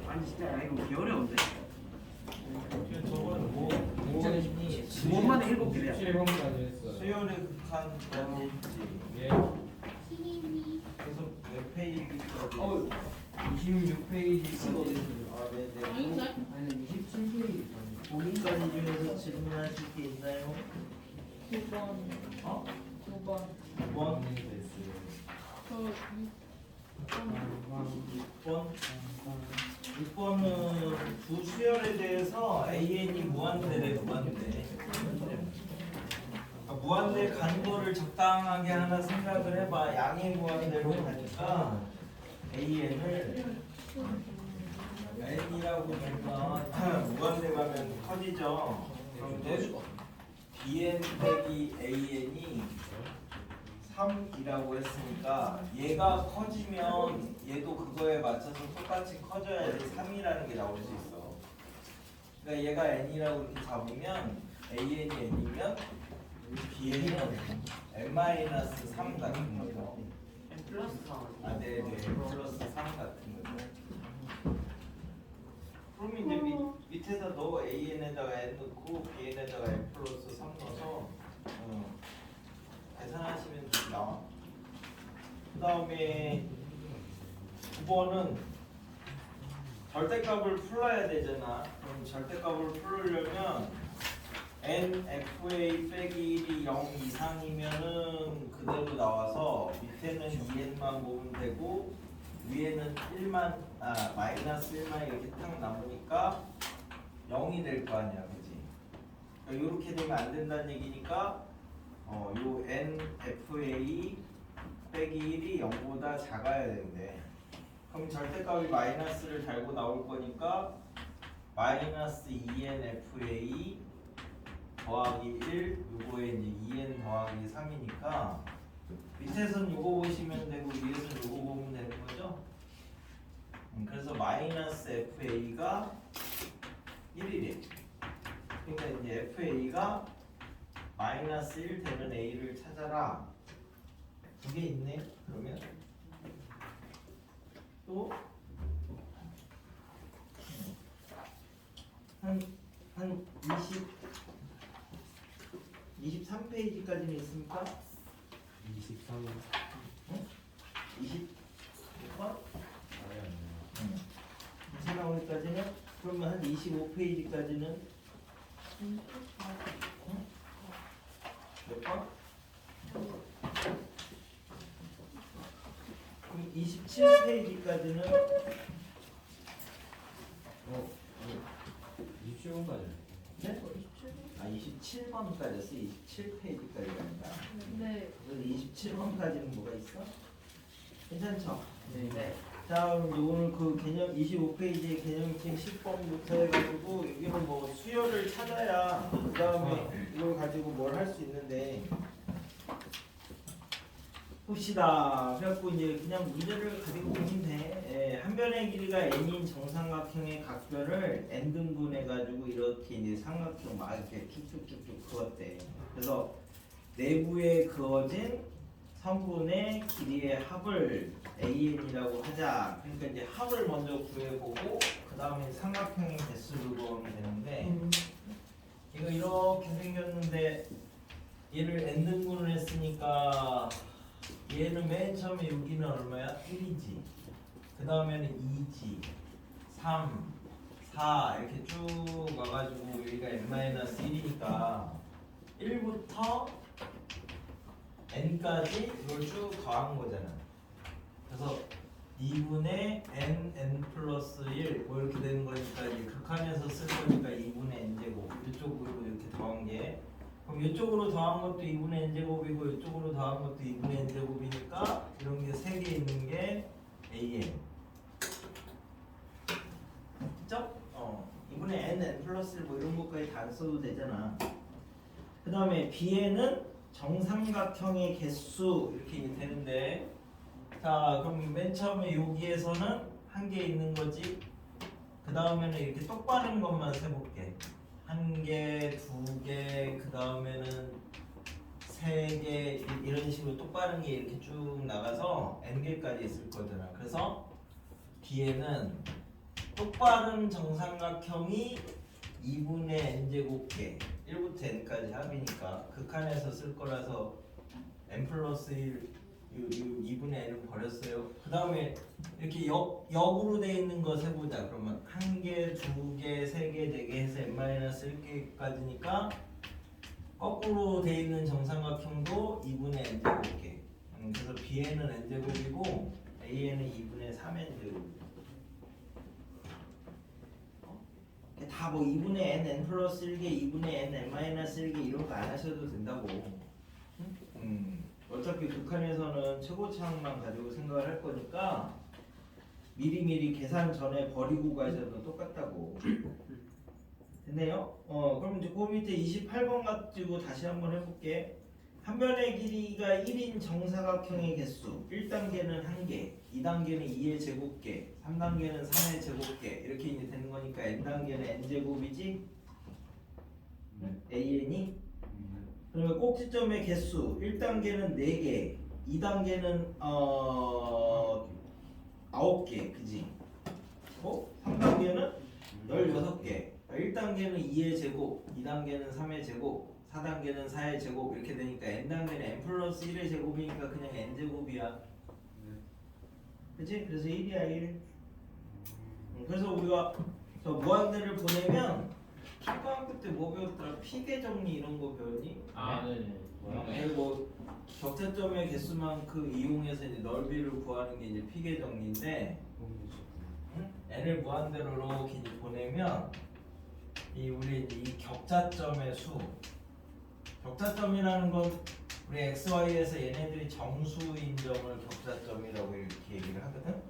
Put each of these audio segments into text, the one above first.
아니 진짜 이거 개 어려운데. 저번에 뭐 했니? 5만에 7개래요. 7번까지 했어요. 수열의 극한까지 했지. 예. 그래서 몇 페이지까지? 26페이지까지. 아, 네네. 아니 27페이지. 거기까지 중에서 질문하실 게 있나요? 9번. 어? 9번. 9번? 저 6번은 두 수열에 대해서 AN이 무한대래 무한대. 그러니까 무한대 가는 거를 적당하게 하나 생각을 해봐. 양의 무한대로 가니까 AN을 N이라고 보면 무한대 가면 커지죠. 그런데 BN 빼기 AN이 3이라고 했으니까 얘가 커지면 얘도 그거에 맞춰서 똑같이 커져야지 3이라는 게 나올 수 있어. 그러니까 얘가 n이라고 이렇게 잡으면 an이 n이면 bn은 n-3 같은 거죠. M 플러스 4. 아, 네네. 플러스 3 같은 거죠. 그럼 이제 밑에다 넣어. an에다가 n 넣고 bn에다가 n 플러스 3 넣어서 계산하시면 나와. 그 다음에 9번은 절대값을 풀어야 되잖아. 그럼 절대값을 풀으려면 nfa 빼기 1이 0 이상이면은 그대로 나와서 밑에는 2n만 보면 되고 위에는 1만 마이너스 1만 이렇게 딱 남으니까 0이 될 거 아니야, 그지? 그러니까 이렇게 되면 안 된다는 얘기니까 요 nfa 빼기 1이 0보다 작아야 되는데 그럼 절대값이 마이너스를 달고 나올 거니까 마이너스 2nfa 더하기 1 요거에 이제 2n 더하기 3이니까 밑에선 요거 보시면 되고 위에선 요거 보면 되는 거죠. 그래서 마이너스 fa가 1이래. 그러니까 이제 fa가 마이너스 1 되는 a를 찾아라. 두 개 있네. 그러면 또 한 23페이지까지는 있습니까? 23. 20번? 아예 안 나요. 생각하기까지는 그러면 한 25페이지까지는 몇 번? 그럼 27페이지까지는 27번까지. 네? 아 27번까지였어. 27페이지까지가 아니라. 네. 그래서 27번까지는 뭐가 있어? 괜찮죠? 네. 자, 그럼 오늘 그 개념 25페이지 개념식 10번부터 해가지고 여기는 뭐 수열을 찾아야 그 다음에 이걸 가지고 뭘 할 수 있는데 봅시다. 그래갖고 이제 그냥 문제를 가지고 보면 돼. 한 변의 길이가 n인 정삼각형의 각변을 n 등분해가지고 이렇게 이제 삼각형 막 이렇게 쭉쭉쭉쭉 그었대. 그래서 내부에 그어진 성분의 길이의 합을 an이라고 하자. 그러니까 이제 합을 먼저 구해보고 그 다음에 삼각형의 개수를 구하면 되는데 이거 이렇게 생겼는데 얘를 n 등분을 했으니까 얘는 맨 처음에 여기는 얼마야? 1이지. 그 다음에는 2지. 3, 4 이렇게 쭉 와가지고 여기가 n-1이니까 1부터 n까지 이걸 쭉 더한 거잖아. 그래서 2분의 n 플러스 1 뭐 이렇게 되는 거니까 이제 극한에서 쓸 거니까 2분의 n제곱 이쪽으로 이렇게 더한 게 그럼 이쪽으로 더한 것도 2분의 n제곱이고 이쪽으로 더한 것도 2분의 n제곱이니까 이런 게 3개 있는 게 an 그죠? 2분의 n 플러스 1 뭐 이런 것까지 다 써도 되잖아. 그 다음에 bn은 정삼각형의 개수 이렇게 되는데 자 그럼 맨 처음에 여기에서는 한 개 있는 거지. 그 다음에는 이렇게 똑바른 것만 세볼게. 한 개, 두 개, 그 다음에는 세 개 이런 식으로 똑바른 게 이렇게 쭉 나가서 n 개까지 있을 거잖아. 그래서 B에는 똑바른 정삼각형이 2분의 n제곱계 1부터 n까지 합이니까 극한에서 쓸 거라서 n 플러스 1 2분의 n은 버렸어요. 그 다음에 이렇게 역으로 돼 있는 거 세보자. 그러면 1개, 2개, 3개, 4개 해서 n-1개까지니까 거꾸로 돼 있는 정삼각형도 2분의 n제곱계. 그래서 B에는 n제곱이고 A에는 2분의 3n제곱. 다 뭐 2분의 n 플러스 1개, 2분의 n-1개 이런 거 안 하셔도 된다고. 어차피 극한에서는 최고차항만 가지고 생각을 할 거니까 미리미리 계산 전에 버리고 가셔도 똑같다고. 됐네요? 그럼 이제 그 밑에 28번 가지고 다시 한번 해볼게. 한 변의 길이가 1인 정사각형의 개수 1단계는 1개, 2단계는 2의 제곱계, 3단계는 3의 제곱계 이렇게 이제 되는 거니까 n단계는 n제곱이지? an이? 그러면 꼭지점의 개수 1단계는 4개, 2단계는 9개, 그지? 3단계는 16개. 1단계는 2의 제곱, 2단계는 3의 제곱, 4단계는 4의 제곱 이렇게 되니까 n단계는 n 플러스 1의 제곱이니까 그냥 n제곱이야. 그치? 그래서 1이야 1. 그래서 우리가 저 무한대를 보내면 초등학교 때 뭐 배웠더라? 피계 정리 이런 거 배웠니? 네네. 그리고 격차점의 개수만큼 이용해서 이제 넓이를 구하는 게 이제 피계 정리인데 n을 무한대로 이렇게 이제 보내면 우리 이 격차점의 수, 격차점이라는 건 우리 XY에서 얘네들이 정수인 점을 격차점이라고 이렇게 얘기를 하거든.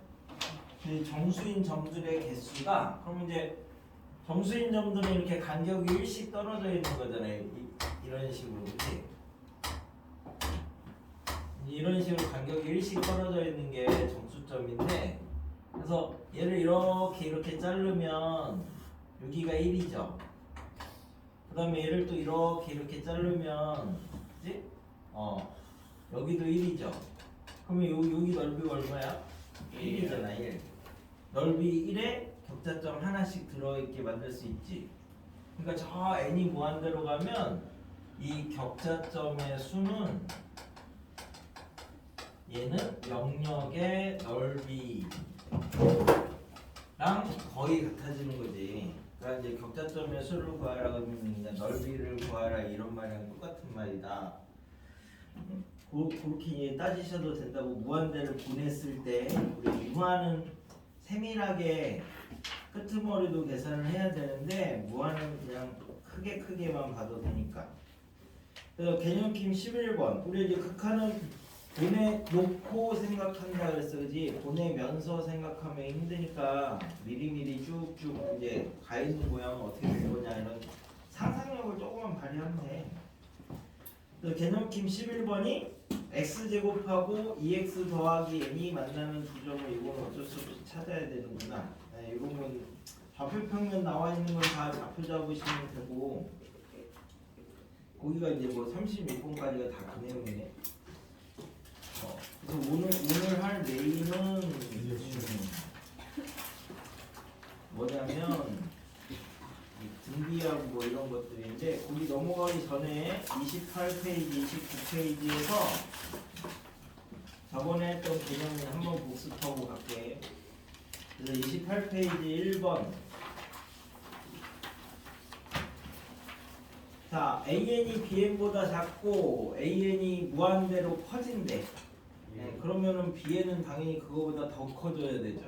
이 정수인 점들의 개수가 그럼 이제 정수인 점들은 이렇게 간격이 1씩 떨어져 있는 거잖아요. 이런 식으로 그렇지? 이런 식으로 간격이 1씩 떨어져 있는 게 정수점인데 그래서 얘를 이렇게 자르면 여기가 1이죠. 그 다음에 얘를 또 이렇게 자르면 그치? 여기도 1이죠. 그러면 여기 넓이가 얼마야? 1이잖아 1. 넓이 1에 격차점 하나씩 들어있게 만들 수 있지. 그러니까 저 n이 무한대로 가면 이 격차점의 수는 얘는 영역의 넓이랑 거의 같아지는 거지. 그러니까 이제 격차점의 수를 구하라 그러면 그냥 넓이를 구하라 이런 말이랑 똑같은 말이다. 그렇게 따지셔도 된다고. 무한대를 보냈을 때 우리 무한은 세밀하게 끄트머리도 계산을 해야 되는데 무한은 그냥 크게만 봐도 되니까. 그래서 개념킴 11번 우리 이제 극한은 보내놓고 생각한다 그랬어, 그지? 보내면서 생각하면 힘드니까 미리미리 쭉쭉 이제 가 있는 모양은 어떻게 될 거냐 이런 상상력을 조금만 발휘하면 돼. 그래서 개념킴 11번이 x제곱하고 2x 더하기 n이 만나는 두 점을 이거는 어쩔 수 없이 찾아야 되는구나. 네, 이런 건 좌표평면 나와 있는 건 다 좌표 잡으시면 되고 거기가 이제 뭐 36번까지가 다 그 내용이네. 그래서 오늘 할 메인은 뭐냐면 등비하고 뭐 이런 것들인데 거기 넘어가기 전에 28페이지, 29페이지에서 저번에 했던 개념을 한번 복습하고 갈게. 그래서 28페이지 1번 자, AN이 BN보다 작고 AN이 무한대로 커진대. 그러면은 BN은 당연히 그거보다 더 커져야 되죠.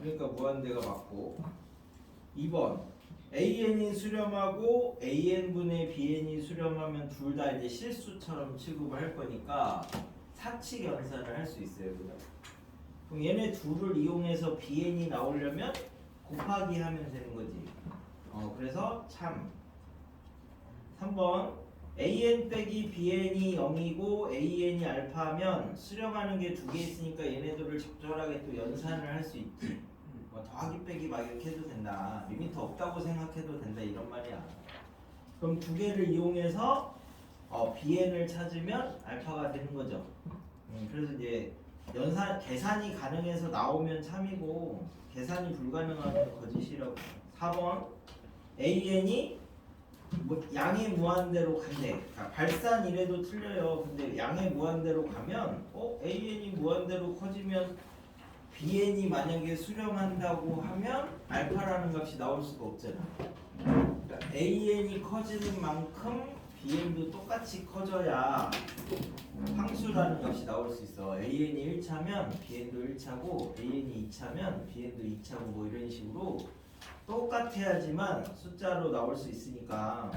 그러니까 무한대가 맞고. 2번 AN이 수렴하고 AN분의 BN이 수렴하면 둘 다 이제 실수처럼 취급을 할 거니까 사칙 연산을 할 수 있어요. 그럼 얘네 둘을 이용해서 BN이 나오려면 곱하기 하면 되는 거지. 그래서 참 3번 AN 빼기 BN이 0이고 AN이 알파면 수렴하는 게 두 개 있으니까 얘네들을 적절하게 또 연산을 할 수 있지. 뭐 더하기 빼기 막 이렇게 해도 된다. 리미터 없다고 생각해도 된다 이런 말이야. 그럼 두 개를 이용해서 BN을 찾으면 알파가 되는 거죠. 그래서 이제 계산이 가능해서 나오면 참이고 계산이 불가능하면 거짓이라고. 4번 AN이 양의 무한대로 간대. 그러니까 발산 이래도 틀려요. 근데 양의 무한대로 가면 AN이 무한대로 커지면 BN이 만약에 수렴한다고 하면 알파라는 값이 나올 수가 없잖아. 그러니까 AN이 커지는 만큼 BN도 똑같이 커져야 상수라는 값이 나올 수 있어. AN이 1차면 BN도 1차고 AN이 2차면 BN도 2차고 뭐 이런 식으로 똑같아야지만 숫자로 나올 수 있으니까.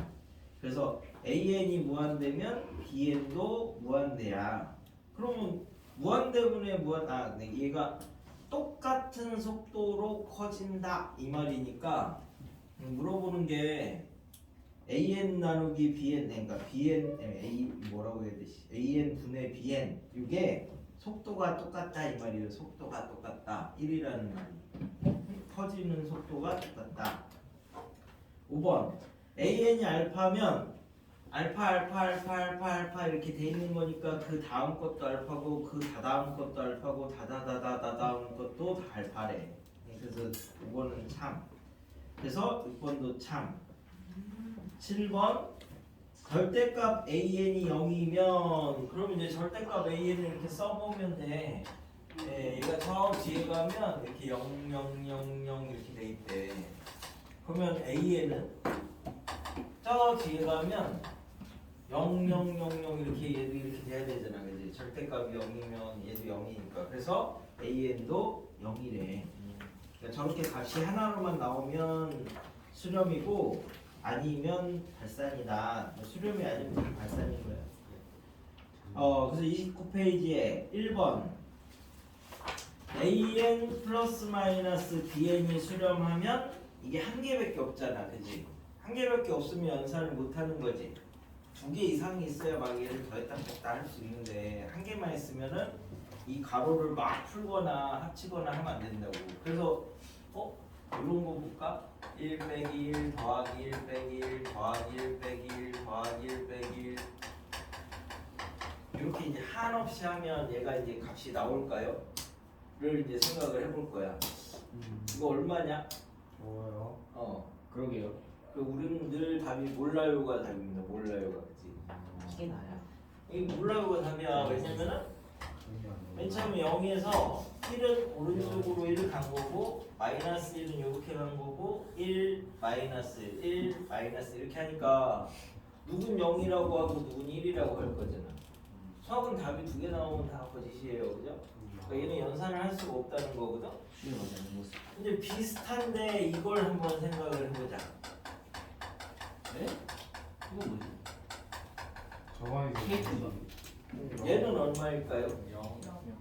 그래서 AN이 무한대면 BN도 무한대야. 그러면 무한대분의 얘가 똑같은 속도로 커진다 이 말이니까 물어보는 게 AN 나누기 BN, 그러니까 BN A 뭐라고 해야 되지? AN 분의 BN 이게 속도가 똑같다 이 말이에요. 속도가 똑같다 1이라는 말이. 커지는 속도가 똑같다. 5번 AN이 알파면 알파 이렇게 돼 있는 거니까 그 다음 것도 알파고 그 다다음 것도 알파고 다다다다다다음 것도 다 알파래. 그래서 5번은 참. 그래서 6번도 참. 7번 절대값 AN이 0이면 그럼 이제 절대값 AN을 이렇게 써보면 돼. 얘가 저 뒤에 가면 이렇게 0, 0, 0, 0 이렇게 돼 있대. 그러면 AN은 저 뒤에 가면 0, 0, 0, 0 이렇게 얘도 이렇게 돼야 되잖아. 그지? 절대값이 0이면 얘도 0이니까. 그래서 AN도 0이래. 그러니까 저렇게 값이 하나로만 나오면 수렴이고 아니면 발산이다. 수렴이 아니면 다 발산인 거야. 그래서 29페이지에 1번 AN 플러스 마이너스 BN이 수렴하면 이게 한 개밖에 없잖아. 그지? 한 개밖에 없으면 연산을 못 하는 거지. 두 개 이상이 있어야 막 얘를 더했다 뺐다 할 수 있는데 한 개만 있으면은 이 가로를 막 풀거나 합치거나 하면 안 된다고. 그래서 이런 거 볼까? 1 빼기 1 더하기 1 빼기 1 더하기 1 빼기 1 더하기 1 빼기 1 이렇게 이제 한없이 하면 얘가 이제 값이 나올까요? 를 이제 생각을 해볼 거야. 이거 얼마냐? 좋아요. 그러게요. 우리는 늘 답이 몰라요가 답입니다. 몰라요가. 그치? 이게 나야? 이 몰라요가 답이야. 왜냐면은 맨 처음에 0에서 1은 오른쪽으로 1을 간 거고 마이너스 1은 이렇게 간 거고 1 마이너스 1 마이너스 이렇게 하니까 누군 0이라고 하고 누군 1이라고 할 거잖아. 수학은 답이 두 개 나오면 다 거짓이에요. 그죠? 그러니까 얘는 연산을 할 수가 없다는 거거든. 근데 비슷한데 이걸 한번 생각을 해보자. 네? 이거 뭐지? 저거 케이크가 얘는 얼마일까요?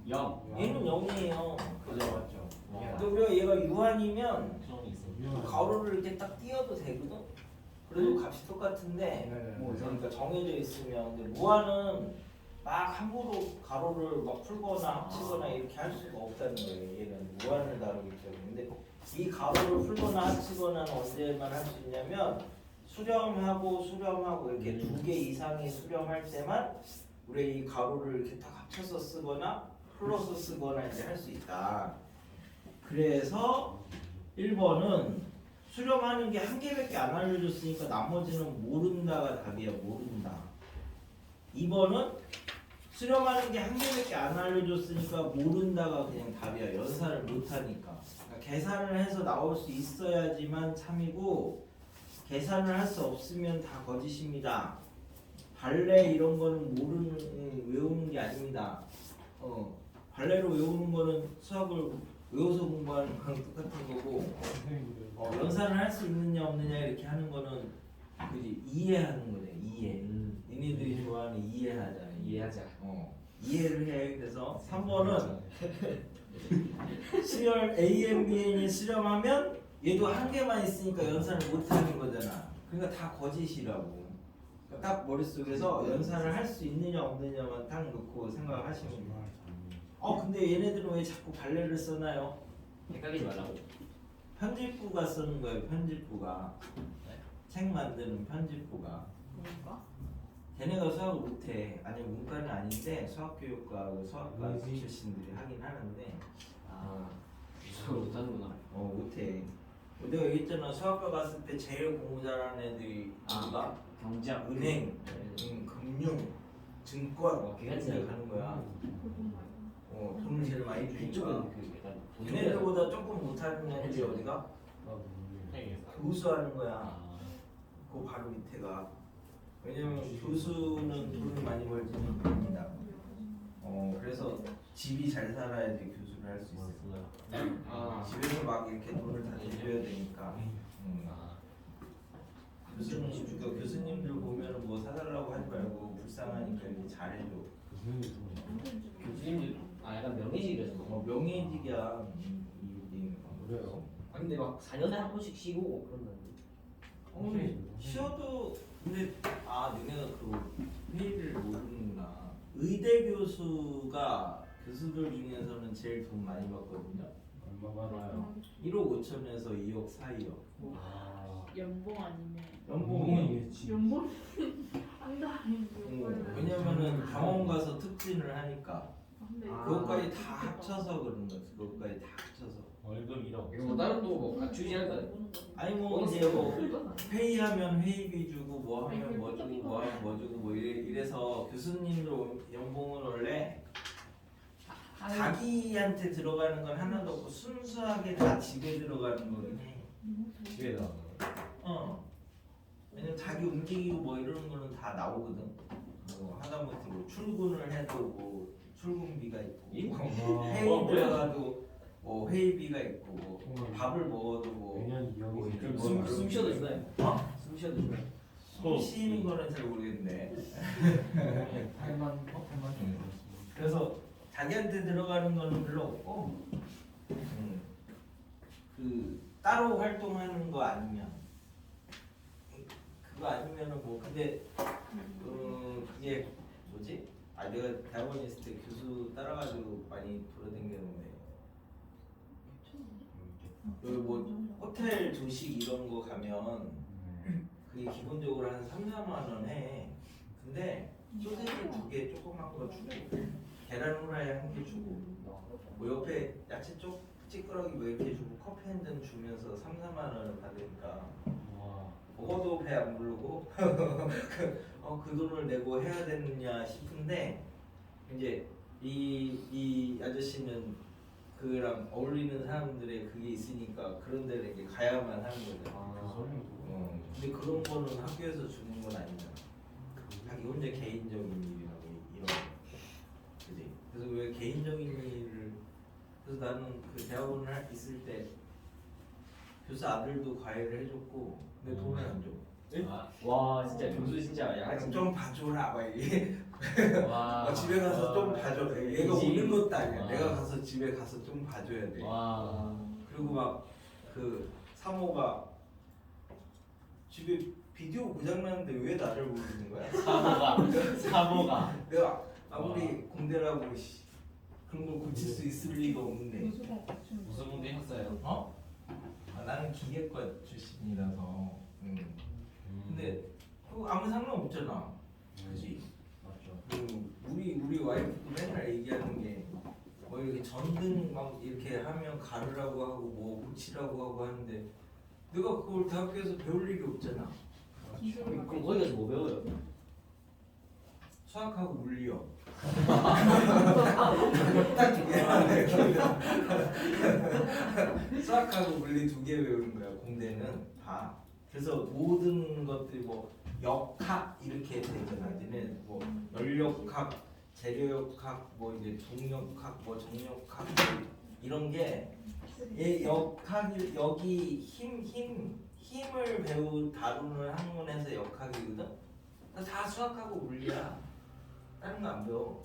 0. 얘는 0이에요. 그죠 맞죠? 근데 우리가 얘가 유한이면 성이 있어. 가로를 이렇게 딱 띄어도 되거든. 그래도 값이 똑같은데 네네. 그러니까 정해져 있으면. 근데 무한은 막 함부로 가로를 막 풀거나 합치거나 이렇게 할 수가 없다는 거예요. 얘는 무한을 다루기 때문에. 근데 이 가로를 풀거나 합치거나는 언제만 할 수 있냐면 수렴하고 이렇게 두 개 이상이 수렴할 때만 우리 이 가로를 이렇게 딱 합쳐서 쓰거나 풀어서 쓰거나 이제 할 수 있다. 그래서 1번은 수렴하는 게 한 개밖에 안 알려줬으니까 나머지는 모른다가 답이야. 모른다. 2번은 수렴하는 게 한 개밖에 안 알려줬으니까 모른다가 그냥 답이야. 연산을 못하니까. 그러니까 계산을 해서 나올 수 있어야지만 참이고 계산을 할 수 없으면 다 거짓입니다. 발레 이런 거는 외우는 게 아닙니다. 발레로 외우는 거는 수학을 외워서 공부하는 거랑 똑같은 거고 연산을 할 수 있느냐 없느냐 이렇게 하는 거는 그지 이해하는 거네. 이해. 얘네들이 좋아하는 이해하잖아. 이해하자. 이해를 해. 그래서 3번은 수렴 AN, BN이 수렴하면 얘도 한 개만 있으니까 연산을 못 하는 거잖아. 그러니까 다 거짓이라고. 그러니까 딱 머릿속에서 연산을 할 수 있느냐 없느냐만 딱 놓고 생각하시면 돼요. 근데 얘네들은 왜 자꾸 발레를 써나요? 헷갈리지 말라고. 편집부가 쓰는 거예요. 편집부가. 책 만드는 편집부가. 뭔가? 걔네가 수학을 못해. 아니 문과는 아닌데 수학교육과 수학과 뭐지? 출신들이 하긴 하는데 수학을 못하는구나. 못해. 내가 얘기했잖아. 수학과 갔을 때 제일 공부 잘하는 애들이 누가? 경제학, 은행, 금융, 증권 걔같이 이런 데 가는 거야. 돈을 제일 많이 주니까. 그쪽은 그 약간 돈 걔네들보다 조금 못하는 애들이 어디가? 교수하는 거야. 그 바로 밑에가. 왜냐면 교수는 돈을 많이 벌지는 않습니다. 그래서 집이 잘 살아야지 교수를 할 수 있어요. 집에서 막 이렇게 돈을 다 내줘야 되니까. 교수는 그러니까 교수님들 보면 뭐 사달라고 하지 말고 불쌍하니까 이렇게 잘해줘. 교수님들 약간 명예직이라서. 명예직이야. 그래요. 근데 막 4년에 한 번씩 쉬고 그러면 쉬어도 근데 너네가 그 회의를 모르는구나. 의대 교수가 교수들 중에서는 제일 돈 많이 받거든요. 얼마 받아요? 1억 5천에서 2억 사이요. 연봉 아니면 연봉이 연봉 한 달에 왜냐면은 병원 가서 특진을 하니까 근데 그것까지 다 합쳐서 그런 거지. 그것까지 다 합쳐서. 월급 1억. 이거 뭐 다른 또뭐 추진할까요? 아니 뭐 이제 뭐 회의하면 회의비 주고 뭐 하면 뭐 주고 뭐 하면 뭐 주고 뭐 이래서 교수님들 연봉은 원래 자기한테 들어가는 건 하나도 없고 순수하게 다 집에 들어가는 거긴 해. 집에다. 왜냐면 자기 움직이고 뭐 이러는 거는 다 나오거든. 뭐 하다못해 뭐 출근을 해도 뭐 출근비가 있고 회의 들어가도 뭐 회의비가 있고 뭐 밥을 먹어도 뭐 매년 2억이 이런 숨 쉬어도 주나요? 숨 쉬어도 주나요? 숨 쉬는 거는 잘 모르겠는데. 8만 정도. 그래서 자기한테 들어가는 거는 별로 없고 그 따로 활동하는 거 아니면 그거 아니면은 뭐 근데 그게 뭐지? 내가 대학원 있을 때 교수 따라가지고 많이 돌아다녔는데 여기 뭐 호텔 조식 이런 거 가면 그게 기본적으로 한 3, 4만 원 해. 근데 소세지 2개 조그만 거 주고 계란 후라이 1개 주고 뭐 옆에 야채 쪽 찌끄러기 뭐 이렇게 주고 커피 한 잔 주면서 3, 4만 원을 받으니까 먹어도 배 안 부르고 그 돈을 내고 해야 되느냐 싶은데 이제 이 아저씨는 그랑 어울리는 사람들의 그게 있으니까 그런 데를 이제 가야만 하는 거죠. 근데 그런 거는 학교에서 주는 건 아니잖아. 자기 혼자 개인적인 일이라고 이런 거. 그지? 그래서 왜 개인적인 일을 그래서 나는 그 대학원을 있을 때 교수 아들도 과외를 해줬고 근데 돈을 안 줘. 와 진짜 교수 진짜 양아치. 좀 봐줘라 막 이게. 와. 집에 가서 좀 봐줘. 얘가 그지? 오는 것도 아니야. 와. 내가 가서 집에 가서 좀 봐줘야 돼. 와. 그리고 막 그 사모가 집에 비디오 고장 났는데 왜 나를 부르는 거야? 사모가. 내가 아무리 공대라고 그런 걸 고칠 수 있을 리가 없는데. 무슨 문제 했어요? 나는 기계과 출신이라서. 근데 그거 아무 상관 없잖아. 그지? 맞죠. 우리 와이프도 맨날 얘기하는 게 뭐 이렇게 전등 막 이렇게 하면 가르라고 하고 뭐 고치라고 하고 하는데 내가 그걸 대학교에서 배울 일이 없잖아. 그럼 거기 가서 뭐 배워요? 수학하고 물리요. 수학하고 물리 2개 배우는 거야. 공대는 다. 그래서 모든 것들이 뭐 역학 이렇게 되잖아. 얘는 뭐 연력학, 재료역학, 뭐 이제 동력학, 뭐 정력학 이런 게 얘 역학이 여기 힘을 다루는 학문에서 역학이거든. 다 수학하고 물리야. 다른 거 안 배워.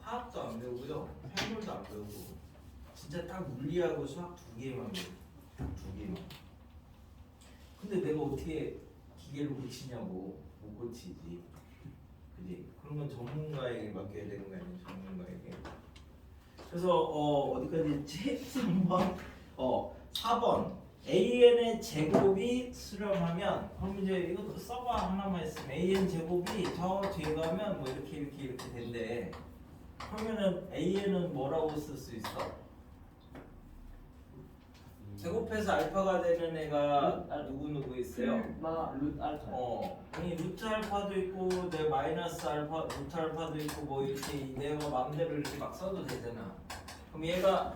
화학도 안 배우고요. 생물도 안 배우고. 진짜 딱 물리하고 수학 2개만 배워. 딱 2개만. 근데 내가 어떻게 기계를 고치냐고. 못 고치지. 그지? 그런 건 전문가에게 맡겨야 되는 거 아니야? 전문가에게. 그래서 어디까지 했지? 3번? 4번. AN의 제곱이 수렴하면 그럼 이제 이것도 써봐 하나만 있으면 AN 제곱이 저 뒤에 가면 뭐 이렇게 된대. 그러면은 AN은 뭐라고 쓸 수 있어? 제곱해서 알파가 되는 애가 누구 있어요? 룻 알파. 이 루트 알파도 있고 내 마이너스 알파, 루트 알파도 있고 뭐 이렇게 내가 마음대로 이렇게 막 써도 되잖아. 그럼 얘가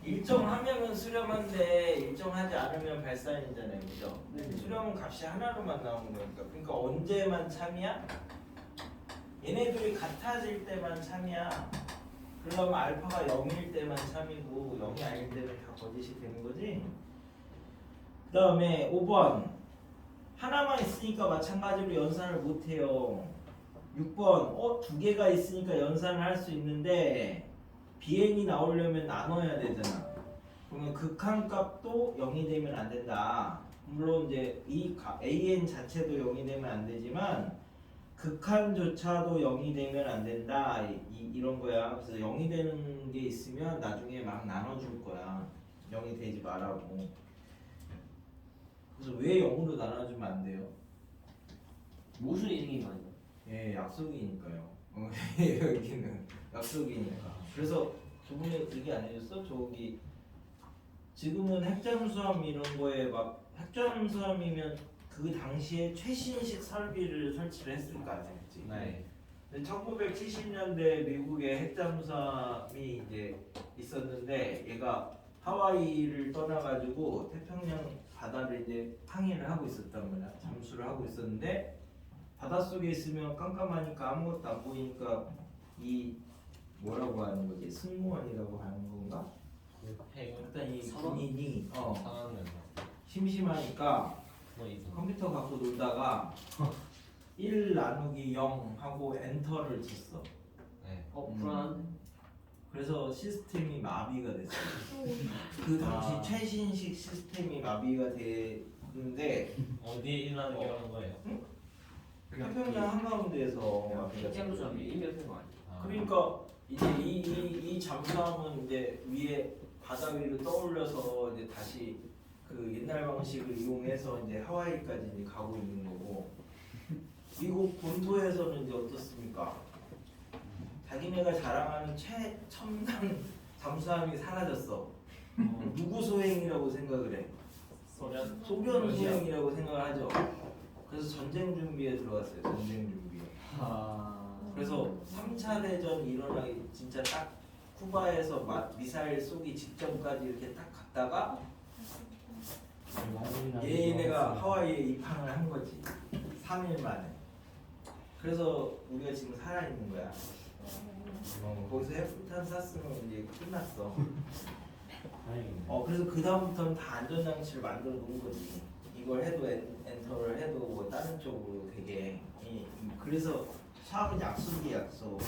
일정하면은 수렴한데 일정하지 않으면 발산이잖아요, 그죠? 네. 수렴은 값이 하나로만 나오는 거니까. 그러니까 언제만 참이야? 얘네들이 같아질 때만 참이야. 그러면 알파가 0일 때만 참이고 0이 아닐 때는 다 거짓이 되는 거지. 그 다음에 5번 하나만 있으니까 마찬가지로 연산을 못해요. 6번 두 개가 있으니까 연산을 할 수 있는데 BN이 나오려면 나눠야 되잖아. 그러면 극한값도 0이 되면 안 된다. 물론 이제 이 AN 자체도 0이 되면 안 되지만 극한조차도 0이 되면 안 된다. 이런 거야. 그래서 0이 되는 게 있으면 나중에 막 나눠줄 거야. 0이 되지 말라고. 그래서 왜 0으로 나눠주면 안 돼요? 모순이 생긴 거 아니야? 예, 약속이니까요. 여기는 약속이니까. 그래서 저번에 얘기 안 해줬어? 저기 지금은 핵잠수함 이런 거에 막 핵잠수함이면 그 당시에 최신식 설비를 설치를 했을 거 아니야, 그치? 네. 근데 1970년대 미국에 핵잠수함이 이제 있었는데 얘가 하와이를 떠나가지고 태평양 바다를 이제 항해를 하고 있었단 말이야. 잠수를 하고 있었는데 바닷속에 있으면 깜깜하니까 아무것도 안 보이니까 이 뭐라고 하는 거지? 승무원이라고 하는 건가? 일단 이 선원? 군인이 상하는 심심하니까 뭐 이상. 컴퓨터 갖고 놀다가 1 나누기 0 하고 엔터를 쳤어. 네. 불안한데? 그래서 시스템이 마비가 됐어요. 그 당시 최신식 시스템이 마비가 됐는데 어디에 일하는 게라는 거예요? 태평양 한가운데에서 마비가 핵잠수함이 됐어요. 인멸된 거 아니야? 그러니까 이제 이 잠수함은 이제 위에 바다 위로 떠올려서 이제 다시 그 옛날 방식을 이용해서 이제 하와이까지 이제 가고 있는 거고 미국 본토에서는 이제 어떻습니까? 자기네가 자랑하는 최첨단 잠수함이 사라졌어. 누구 소행이라고 생각을 해? 소련. 소련 소행이라고 생각을 하죠. 그래서 전쟁 준비에 들어갔어요. 전쟁 준비에. 그래서 3차 대전이 일어나기 진짜 딱 쿠바에서 미사일 쏘기 직전까지 이렇게 딱 갔다가 얘네가 하와이에 입항을 한 거지. 3일 만에. 그래서 우리가 지금 살아있는 거야. 거기서 핵폭탄 쐈으면 이제 끝났어. 그래서 그 다음부터는 다 안전장치를 만들어 놓은 거지. 이걸 해도 엔터를 해도 뭐 다른 쪽으로 되게. 그래서 수학은 약속이 약속.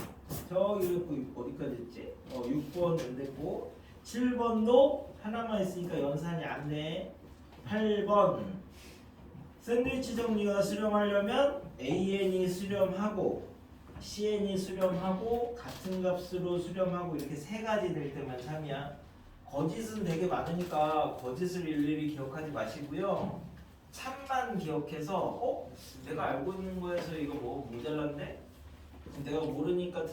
저기 어디까지 했지? 6번 안 됐고 7번도 하나만 있으니까 연산이 안 돼. 8번 샌드위치 정리가 수렴하려면 AN이 수렴하고 CN이 수렴하고 같은 값으로 수렴하고 이렇게 세 가지 될 때만 참이야. 거짓은 되게 많으니까 거짓을 일일이 기억하지 마시고요. 참만 기억해서 내가 알고 있는 거에서 이거 뭐 모자란데? 내가 모르니까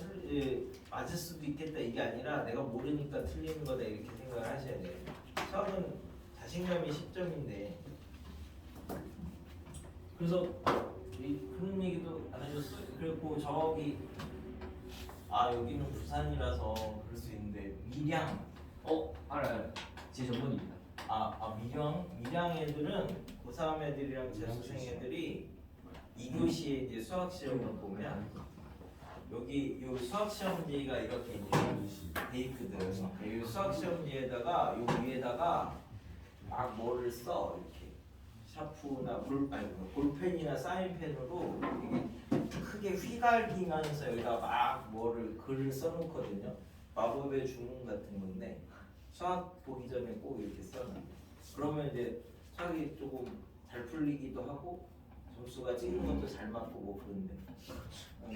맞을 수도 있겠다 이게 아니라 내가 모르니까 틀리는 거다 이렇게 생각을 하셔야 돼요. 수학은 자신감이 10점인데 그래서 그런 얘기도 안 해줬어요. 그리고 저기 여기는 부산이라서 그럴 수 있는데 밀양 알아요. 제 전문입니다. 밀양 애들은 고3 애들이랑 재수생 애들이 2교시에 이제 수학 시험을 보면 여기 요 수학 시험지가 이렇게 이제 돼 있거든. 이 수학 시험지에다가 요 위에다가 막 뭐를 써 이렇게 샤프나 볼펜이나 사인펜으로 이게 크게 휘갈기면서 여기다 막 뭐를 글을 써놓거든요. 마법의 주문 같은 건데 수학 보기 전에 꼭 이렇게 써놔. 그러면 이제 수학이 조금 잘 풀리기도 하고 점수가 찍는 것도 잘 맞고 뭐 그런데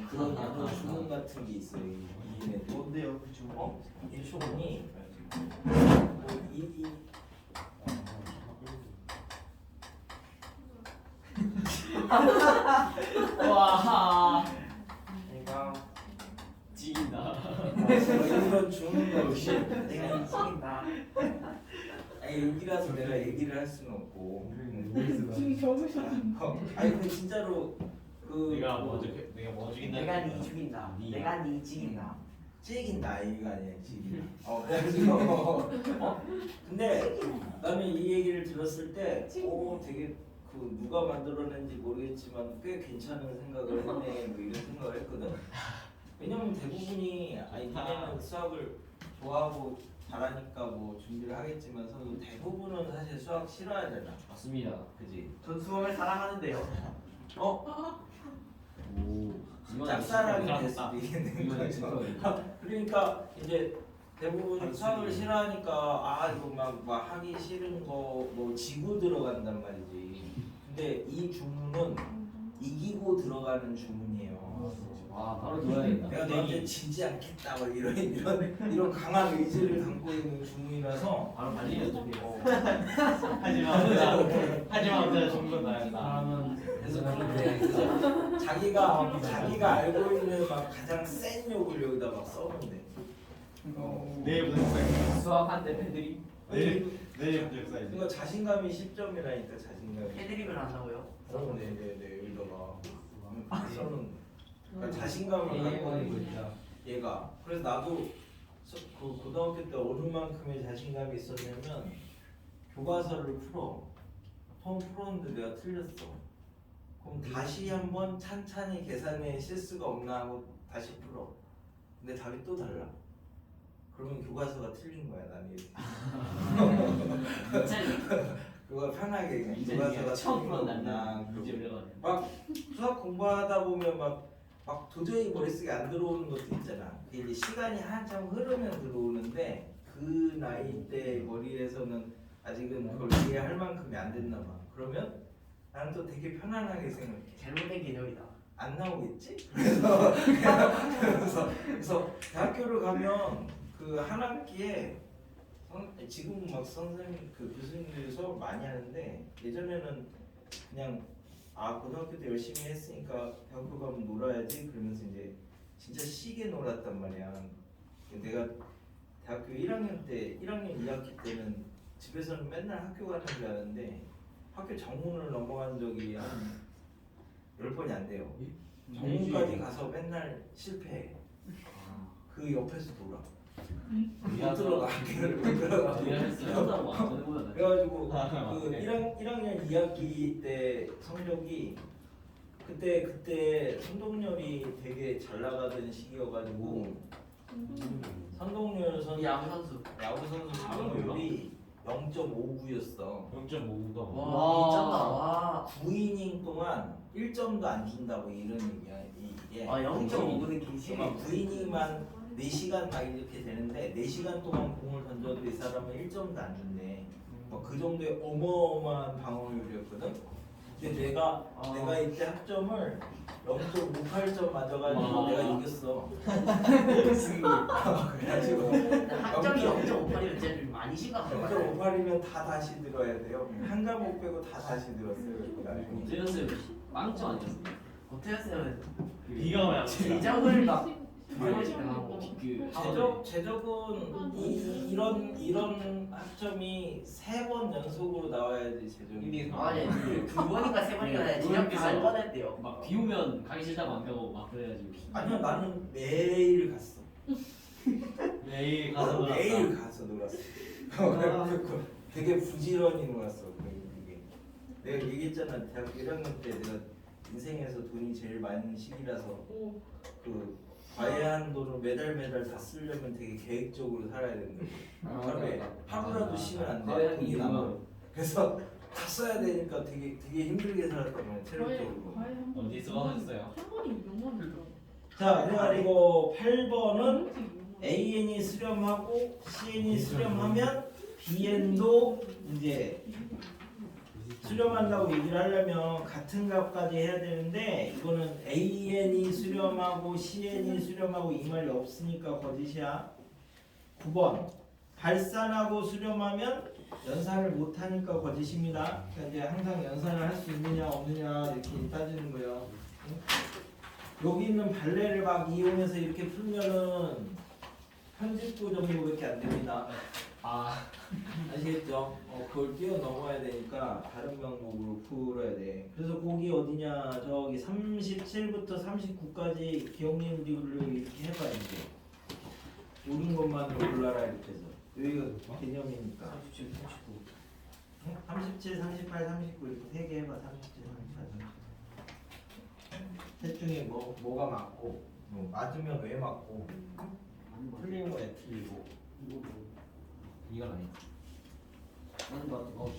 그런 주문 같은 게 있어요. 이 애들. 뭔데요 그 주문? 이 주문이 와. 내가 지긴다. 이런 주는 거 없이 내가 이긴다. 아니 여기라서 내가 얘기를 할 수는 없고. 지금 적으셨 아니 근데 진짜로 그 내가 뭐 죽인다. 내가 니 죽인다. 내가 니 죽인다. 찍인 나이가 아니야 지금. 그래가지고 근데 나는 이 얘기를 들었을 때 되게 그 누가 만들어낸지 모르겠지만 꽤 괜찮은 생각을 했네 뭐 이런 생각을 했거든. 왜냐면 대부분이 아니 니네는 수학을 좋아하고 잘하니까 뭐 준비를 하겠지만 서 대부분은 사실 수학 싫어하잖아. 맞습니다. 그지? 전 수학을 사랑하는데요. 오. 짝사랑이 될 수도 있는 거죠. 그러니까 이제 대부분 수학을 싫어하니까 이거 막 하기 싫은 거 뭐 지고 들어간단 말이지. 근데 이 주문은 이기고 들어가는 주문이에요. 와 바로 들어야겠다. 내가 너한테 지지 않겠다 뭐 이런 강한 의지를 담고 있는 주문이라서 바로 발리는 좀. 하지만 내가 좋은 건 나였다. 그래서 그런데 자기가 알고 있는 막 가장 센 욕을 여기다 막 써놓는데. 내일 무슨 수학한테 패드립. 내일 무슨 역사이지? 그러니까 자신감이 10점이라니까 자신감이. 패드립을 한다고요? 네네네 여기다가 써놓은. 그러니까 자신감을 갖고 있는 거야 얘가. 그래서 나도 그 고등학교 때 어느 만큼의 자신감이 있었냐면 교과서를 처음 풀었는데 내가 틀렸어. 그럼 다시 한번 찬찬히 계산에 실수가 없나 하고 다시 풀어. 근데 답이 또 달라. 그러면 교과서가 틀린 거야 나는. 그거 편하게 그냥 교과서가 처음 틀린 풀었나? 거구나. 문제 올려가지고. 막 수학 공부하다 보면 막 도저히 머릿속에 안 들어오는 것도 있잖아. 그게 이제 시간이 한참 흐르면 들어오는데 그 나이 때 머리에서는 아직은 그걸 이해할 만큼이 안 됐나 봐. 그러면 나는 또 되게 편안하게 생각해. 잘못된 개념이다. 안 나오겠지? 그래서 대학교를 가면 그 한 학기에 지금은 막 선생님 그 교수님들이 수업 많이 하는데 예전에는 그냥 고등학교 때 열심히 했으니까 대학교 가면 놀아야지 그러면서 이제 진짜 시게 놀았단 말이야. 내가 대학교 1학년 2학기 때는 집에서는 맨날 학교 가는 줄 아는데 학교 정문을 넘어간 적이 한 10번이 안 돼요. 정문까지 가서 맨날 실패해. 그 옆에서 놀아. 못 들어가. 학교를 못 들어가. 그래가지고 그 1학년 2학기 때 성적이 그때 선동열이 되게 잘 나가던 시기여가지고 선동열 선수 야구 선수. 성적률이 0.59였어. 0.5가 와, 미쳤다. 와. 9이닝 동안 1점도 안 준다고 이런 얘기야. 이게 0.5는 기시. 9이닝만 4시간 막 이렇게 되는데 4시간 동안 공을 던져도 이 사람은 1점도 안 준대. 그 정도의 어마어마한 방어율이었거든. 근데 내가 이때 학점을 0.58점 맞아가지고 와. 내가 이겼어. 그래가지고 학점이 0.58이면 진짜 좀 많이 심각한 거야. 0.58이면 다 다시 들어야 돼요. 한 과목 빼고 다 다시 들었어요. 나중에. 어제였어요. 빵점 아니었어요? 어떻게였으면 비가 와요. 제적을 막 두려워지면 하고. 제적은 이런 학점이 3번 연속으로 나와야지 제적이. 아니 두 번인가 세 번인가 제적 갈 뻔했대요. 막 비 오면 가기 싫다고 안 가고 막 그래가지고. 아니요 나는 매일 갔어. 매일 가서 놀았다. 매일 가서 놀았어. 되게 부지런히 놀았어. 그게. 내가 얘기했잖아. 대학교 1학년 때 내가 인생에서 돈이 제일 많은 시기라서 그 과외한 돈을 매달 다 쓰려면 되게 계획적으로 살아야 된다. 하루라도 쉬면 안 돼. 돈이 남아. 그래서 다 써야 되니까 되게 힘들게 살았단 말이야. 체력적으로. 어디 써봤어요? 한 번이 영원이죠. 자, 그래가지고 8번은 AN이 수렴하고 CN이 수렴하면 BN도 이제 수렴한다고 얘기를 하려면 같은 값까지 해야 되는데 이거는 AN이 수렴하고 CN이 수렴하고 이 말이 없으니까 거짓이야. 9번 발산하고 수렴하면 연산을 못하니까 거짓입니다. 그러니까 이제 항상 연산을 할 수 있느냐 없느냐 이렇게 따지는 거예요. 응? 여기 있는 발레를 막 이용해서 이렇게 풀면은 편집부 정도밖에 안 됩니다. 아 아시겠죠? 그걸 뛰어넘어야 되니까 다른 방법으로 풀어야 돼. 그래서 거기 어디냐? 저기 37부터 39까지 기억님들을 이렇게 해봐 이제. 옳은 것만으로 골라라 이렇게 해서. 여기가 개념이니까. 37, 39. 응? 37, 38, 39 이렇게 세 개 해봐. 37, 38, 39. 셋 중에 뭐가 맞고 맞으면 왜 맞고 틀리면 왜 틀리고. 이거 뭐? 이건 아니야. 맞는 거 같아.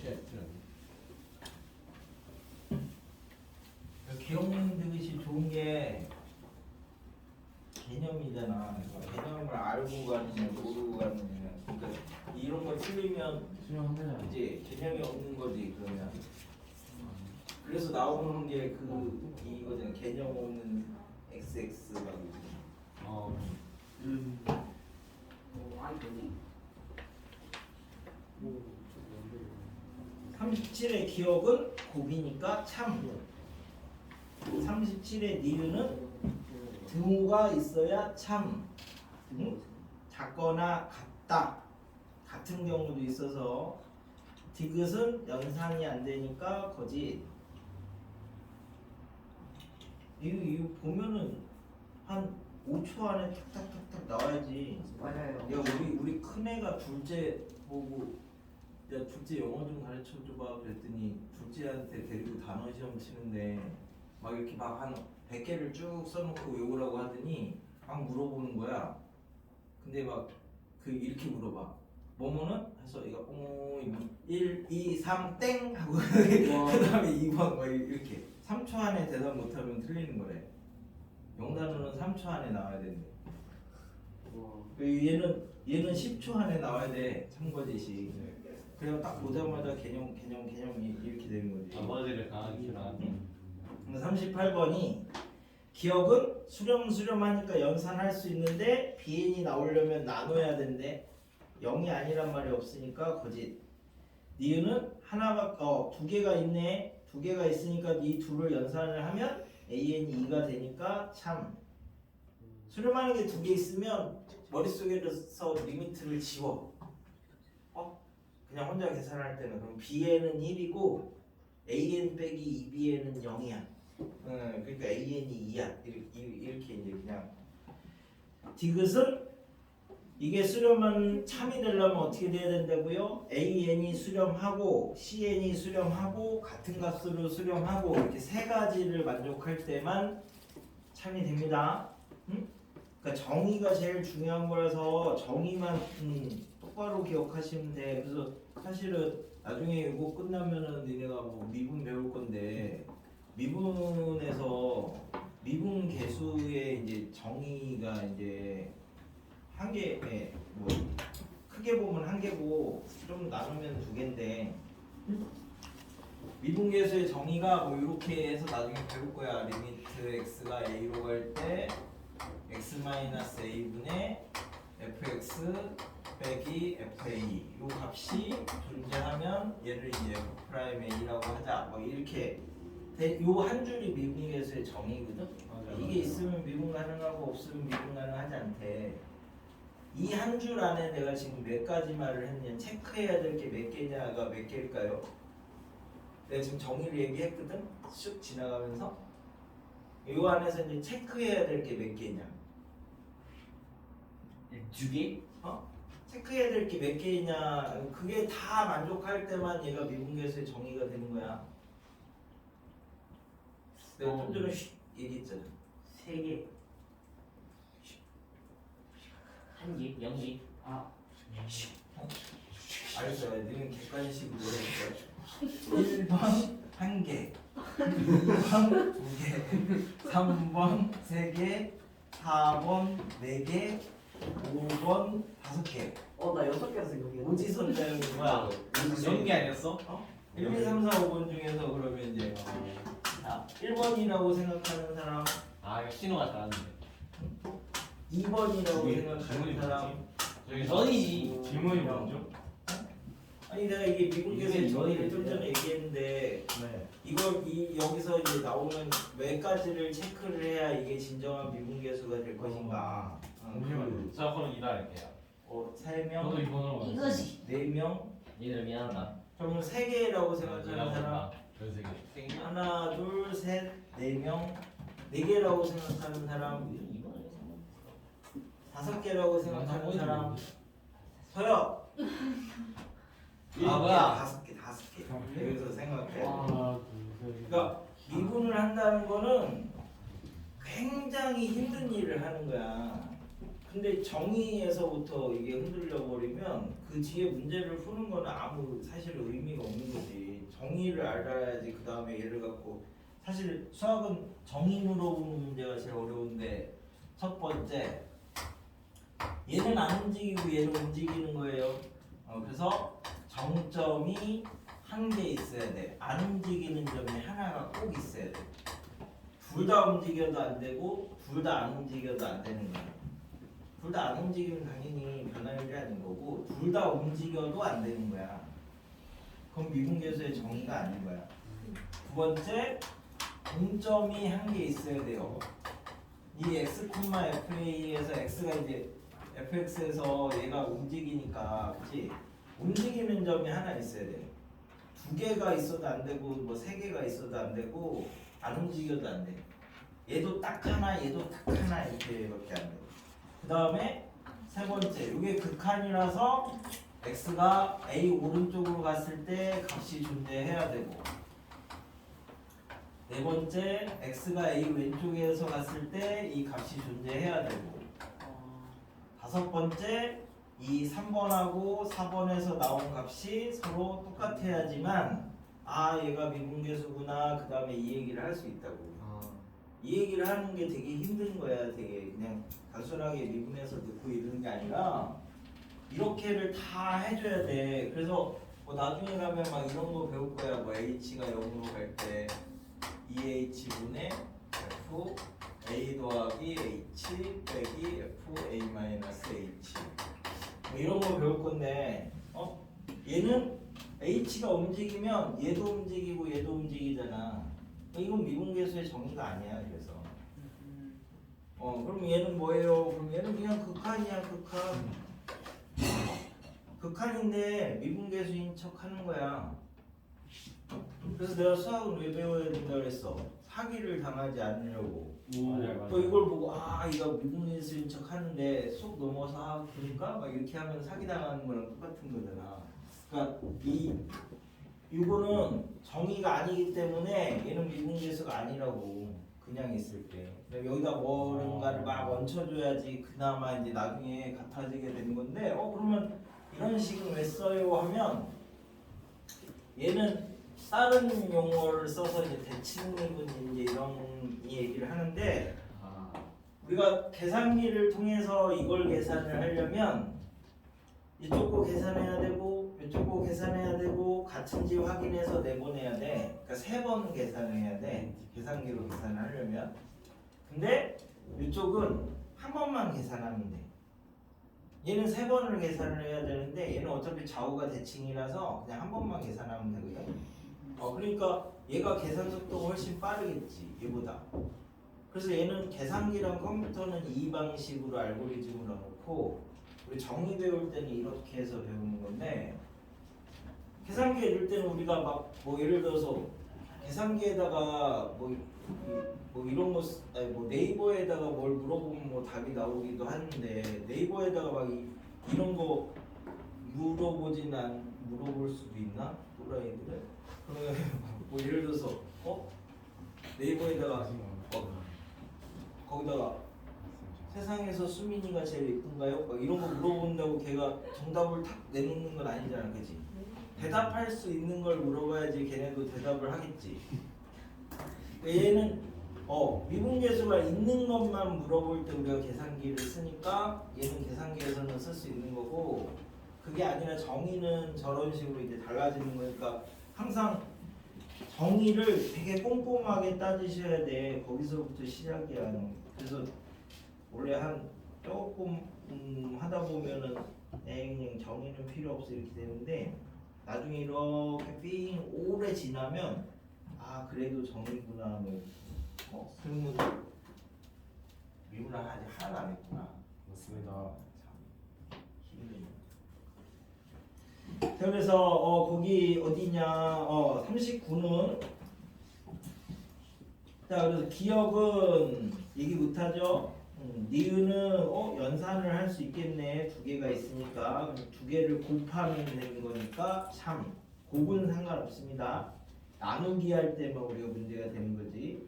쉣 기억력이 좋은 게 개념이잖아. 개념을 알고 가느냐 모르고 가느냐. 그러니까 이런 거 틀리면 수령한다잖아. 이제 개념이 없는 거지 그러면. 그래서 나오는 게 이거잖아. 개념 없는 XX가. 아니 뭐니? 37의 기억은 곱이니까 참. 37의 니은은 등호가 있어야 참. 응? 작거나 같다. 같은 경우도 있어서 디귿은 연산이 안 되니까 거짓. 이거 보면은 한 5초 안에 탁탁탁탁 나와야지. 맞아요. 야 우리 큰애가 둘째 보고 야 둘째 영어 좀 가르쳐 줘봐 그랬더니 둘째한테 데리고 단어 시험 치는데 막 이렇게 막 한 100개를 쭉 써놓고 외우라고 하더니 막 물어보는 거야. 근데 막 이렇게 물어봐. 뭐뭐는? 해서 이거 1, 2, 3 땡 하고 그 다음에 2번 막 이렇게 3초 안에 대답 못하면 틀리는 거래. 영단어는 3초 안에 나와야 된대. 얘는 10초 안에 나와야 돼. 참거짓이. 그래서 딱 보자마자 개념이 이렇게 되는 거지. 아버지를 강하게 나왔네. 38번이 기억은 수렴하니까 연산할 수 있는데 비N이 나오려면 나눠야 된대. 0이 아니란 말이 없으니까 거짓. 니은은 두 개가 있네. 두 개가 있으니까 이 둘을 연산을 하면 AN이 2가 되니까 참. 수렴하는 게 두 개 있으면 머릿속에서 리미트를 지워. 그냥 혼자 계산할 때는 그럼 BN은 1이고 AN 빼기 2BN은 0이야. 그러니까 AN이 2야. 이렇게 이제 그냥. 디귿은 이게 수렴한 참이 되려면 어떻게 돼야 된다고요? AN이 수렴하고 CN이 수렴하고 같은 값으로 수렴하고 이렇게 세 가지를 만족할 때만 참이 됩니다. 응? 그러니까 정의가 제일 중요한 거라서 정의만 똑바로 기억하시면 돼. 그래서 사실은 나중에 이거 끝나면은 니네가 뭐 미분 배울 건데 미분에서 미분 계수의 이제 정의가 이제 한 개에 뭐 크게 보면 한 개고 좀 나누면 두 개인데 미분 계수의 정의가 뭐 이렇게 해서 나중에 배울 거야. 리미트 x가 a로 갈 때 x-a분의 fx 빼기 fa 이 값이 존재하면 얘를 이제 f'a라고 하자. 뭐 이렇게 요 한 줄이 미분 계수의 정의거든. 이게 있으면 미분 가능하고 없으면 미분 가능하지 않대. 이 한 줄 안에 내가 지금 몇 가지 말을 했냐, 체크해야 될 게 몇 개냐가 몇 개일까요? 내가 지금 정의를 얘기했거든? 쑥 지나가면서 이 안에서 이제 체크해야 될 게 몇 개냐? 두 개? 체크해야 될 게 몇 개냐? 그게 다 만족할 때만 얘가 미분계수의 정의가 되는 거야. 내가 좀 전에 얘기했잖아. 세 개. 한 개? 0개? 알겠어. 너는 객관식으로 노래할 거야. 1번 1개, 2번 2개, 3번 3개, 4번 4개, 5번 5개. 나 6개 생각해. 오지선자형이 뭐야? 연기 아니었어? 1, 2, 3, 4, 5번 중에서 그러면 이제 자, 1번이라고 생각하는 사람, 이거 신호가 잘하는데. 2번이라고 질문이 생각하는 사람, 저기 전이지. 질문이 뭐죠? 아니 내가 이게 미분계수의 이게 정의를 좀 이거예요. 전에 얘기했는데 네. 이걸 여기서 이제 나오는 몇 가지를 체크를 해야 이게 진정한 미분계수가 될 것인가. 잠시만요. 저 그럼 이다 할게요. 3명, 저도 이번으로 이거지. 4명, 얘들 미안하다. 그러면 3개라고 생각하는 사람 연세 개. 하나, 둘, 셋, 4명, 4개라고 생각하는 사람 이거 아니야? 5개라고 생각하는 사람 서요. 뭐야? 5개. 여기서 생각해. 하나, 둘, 셋. 그러니까 미분을 한다는 거는 굉장히 힘든 일을 하는 거야. 근데 정의에서부터 이게 흔들려 버리면 그 뒤에 문제를 푸는 거는 아무 사실 의미가 없는 거지. 정의를 알아야지 그 다음에 얘를 갖고 사실 수학은 정의 물어보는 문제가 제일 어려운데 첫 번째 얘는 안 움직이고 얘는 움직이는 거예요. 그래서 정점이 한 개 있어야 돼. 안 움직이는 점이 하나가 꼭 있어야 돼. 둘 다 움직여도 안 되고 둘 다 안 움직여도 안 되는 거야. 둘 다 안 움직이면 당연히 변할 일이 아닌 거고 둘 다 움직여도 안 되는 거야. 그럼 미분계수의 정의가 아닌 거야. 두 번째, 공점이 한 개 있어야 돼요. 이 x, fa에서 x가 이제 fx에서 얘가 움직이니까, 그치? 움직이는 점이 하나 있어야 돼. 2개가 있어도 안 되고, 뭐 3개가 있어도 안 되고, 안 움직여도 안 돼. 얘도 딱 하나, 얘도 딱 하나 이렇게밖에 안 돼. 그 다음에 세 번째, 이게 극한이라서 x가 a 오른쪽으로 갔을 때 값이 존재해야 되고, 네 번째, x가 a 왼쪽에서 갔을 때 이 값이 존재해야 되고, 다섯 번째, 이 3번하고 4번에서 나온 값이 서로 똑같아야지만 아 얘가 미분계수구나 그 다음에 이 얘기를 할 수 있다고. 이 얘기를 하는 게 되게 힘든 거야. 되게 그냥 단순하게 미분해서 넣고 이러는 게 아니라 이렇게를 다 해줘야 돼. 그래서 뭐 나중에 가면 막 이런 거 배울 거야. 뭐 h가 0으로 갈 때 2h분의 f a 더하기 h 빼기 f a 마이너스 h 뭐 이런 거 배울 건데 얘는 h가 움직이면 얘도 움직이고 얘도 움직이잖아. 이건 미분계수의 정의가 아니야. 그래서 그럼 얘는 뭐예요? 그럼 얘는 그냥 극한이야. 극한인데 미분계수인 척 하는 거야. 그래서 내가 수학은 왜 배워야 된다 그랬어? 사기를 당하지 않으려고. 맞아요. 또 이걸 보고 아 이거 미분계수인 척 하는데 쏙 넘어서 그러니까 막 이렇게 하면 사기 당하는 거랑 똑같은 거잖아. 그러니까 이거는 정의가 아니기 때문에 얘는 미분계수가 아니라고. 그냥 있을 때 여기다 뭔가를 막 얹혀줘야지 그나마 이제 나중에 같아지게 되는 건데 그러면 이런 식은 왜 써요 하면 얘는 다른 용어를 써서 이제 대칭미분 이제 이런 얘기를 하는데 우리가 계산기를 통해서 이걸 계산을 하려면 이쪽 거 계산해야 되고 이쪽 거 계산해야 되고 같은지 확인해서 내보내야 돼. 그러니까 3번 계산을 해야 돼. 계산기로 계산을 하려면. 근데 이쪽은 한 번만 계산하면 돼. 얘는 3번을 계산을 해야 되는데 얘는 어차피 좌우가 대칭이라서 그냥 한 번만 계산하면 되거든. 그러니까 얘가 계산 속도가 훨씬 빠르겠지 얘보다. 그래서 얘는 계산기랑 컴퓨터는 이 방식으로 알고리즘을 넣어놓고 우리 정의 배울 때는 이렇게 해서 배우는 건데 계산기에 이럴 때는 우리가 막 뭐 예를 들어서 계산기에다가 뭐 이런 거 아니 뭐 네이버에다가 뭘 물어보면 뭐 답이 나오기도 하는데 네이버에다가 막 이런 거 물어볼 수도 있나? 또라이들은 그러면 뭐 예를 들어서 네이버에다가 거기다가 세상에서 수민이가 제일 예쁜가요? 막 이런 거 물어본다고 걔가 정답을 탁 내놓는 건 아니잖아, 그지? 대답할 수 있는 걸 물어봐야지 걔네도 대답을 하겠지. 얘는 미분계수가 있는 것만 물어볼 때 우리가 계산기를 쓰니까 얘는 계산기에서는 쓸 수 있는 거고 그게 아니라 정의는 저런 식으로 이제 달라지는 거니까 항상 정의를 되게 꼼꼼하게 따지셔야 돼. 거기서부터 시작이야. 그래서 원래 한 조금 하다 보면은 그냥 정의는 필요 없어 이렇게 되는데 나중에 이렇게 삥 오래 지나면 아 그래도 정이구나 뭐 설문 미분을 아직 하나도 안 했구나. 맞습니다. 힘드네. 자, 그래서 거기 어디냐 39는 자 그래서 기억은 얘기 못하죠. 니은은 연산을 할 수 있겠네. 두 개가 있으니까 두 개를 곱하면 되는 거니까 참 곱은 상관없습니다. 나누기 할 때만 우리가 문제가 되는 거지.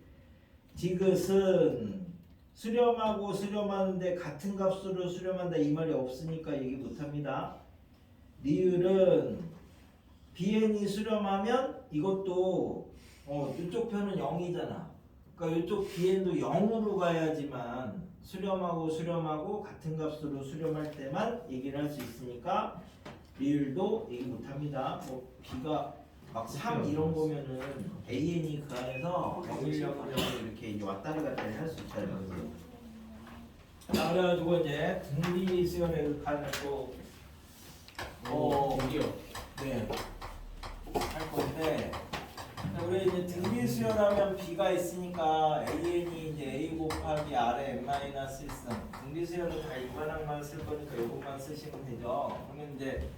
디귿은 수렴하고 수렴하는데 같은 값으로 수렴한다 이 말이 없으니까 얘기 못합니다. 리을은 bn이 수렴하면 이것도 이쪽 편은 0이잖아. 그러니까 이쪽 bn도 0으로 가야지만 수렴하고 같은 값으로 수렴할 때만 얘기를 할 수 있으니까 리을도 얘기 못합니다. 뭐 b가 막 3 이런 거면은 an이 그 안에서 0이려고 이렇게 이제 왔다리 갔다리 할 수 있잖아요. 자 그래가지고 이제 등비 수렴을 하는 또 드디어. 네. 할 건데 우리 이제 등비 수열하면 b가 있으니까 an이 이제 a 곱하기 r의 n-1승 등비 수열은 다 일반항만 쓸 거니까 이것만 쓰시면 되죠. 그러면 이제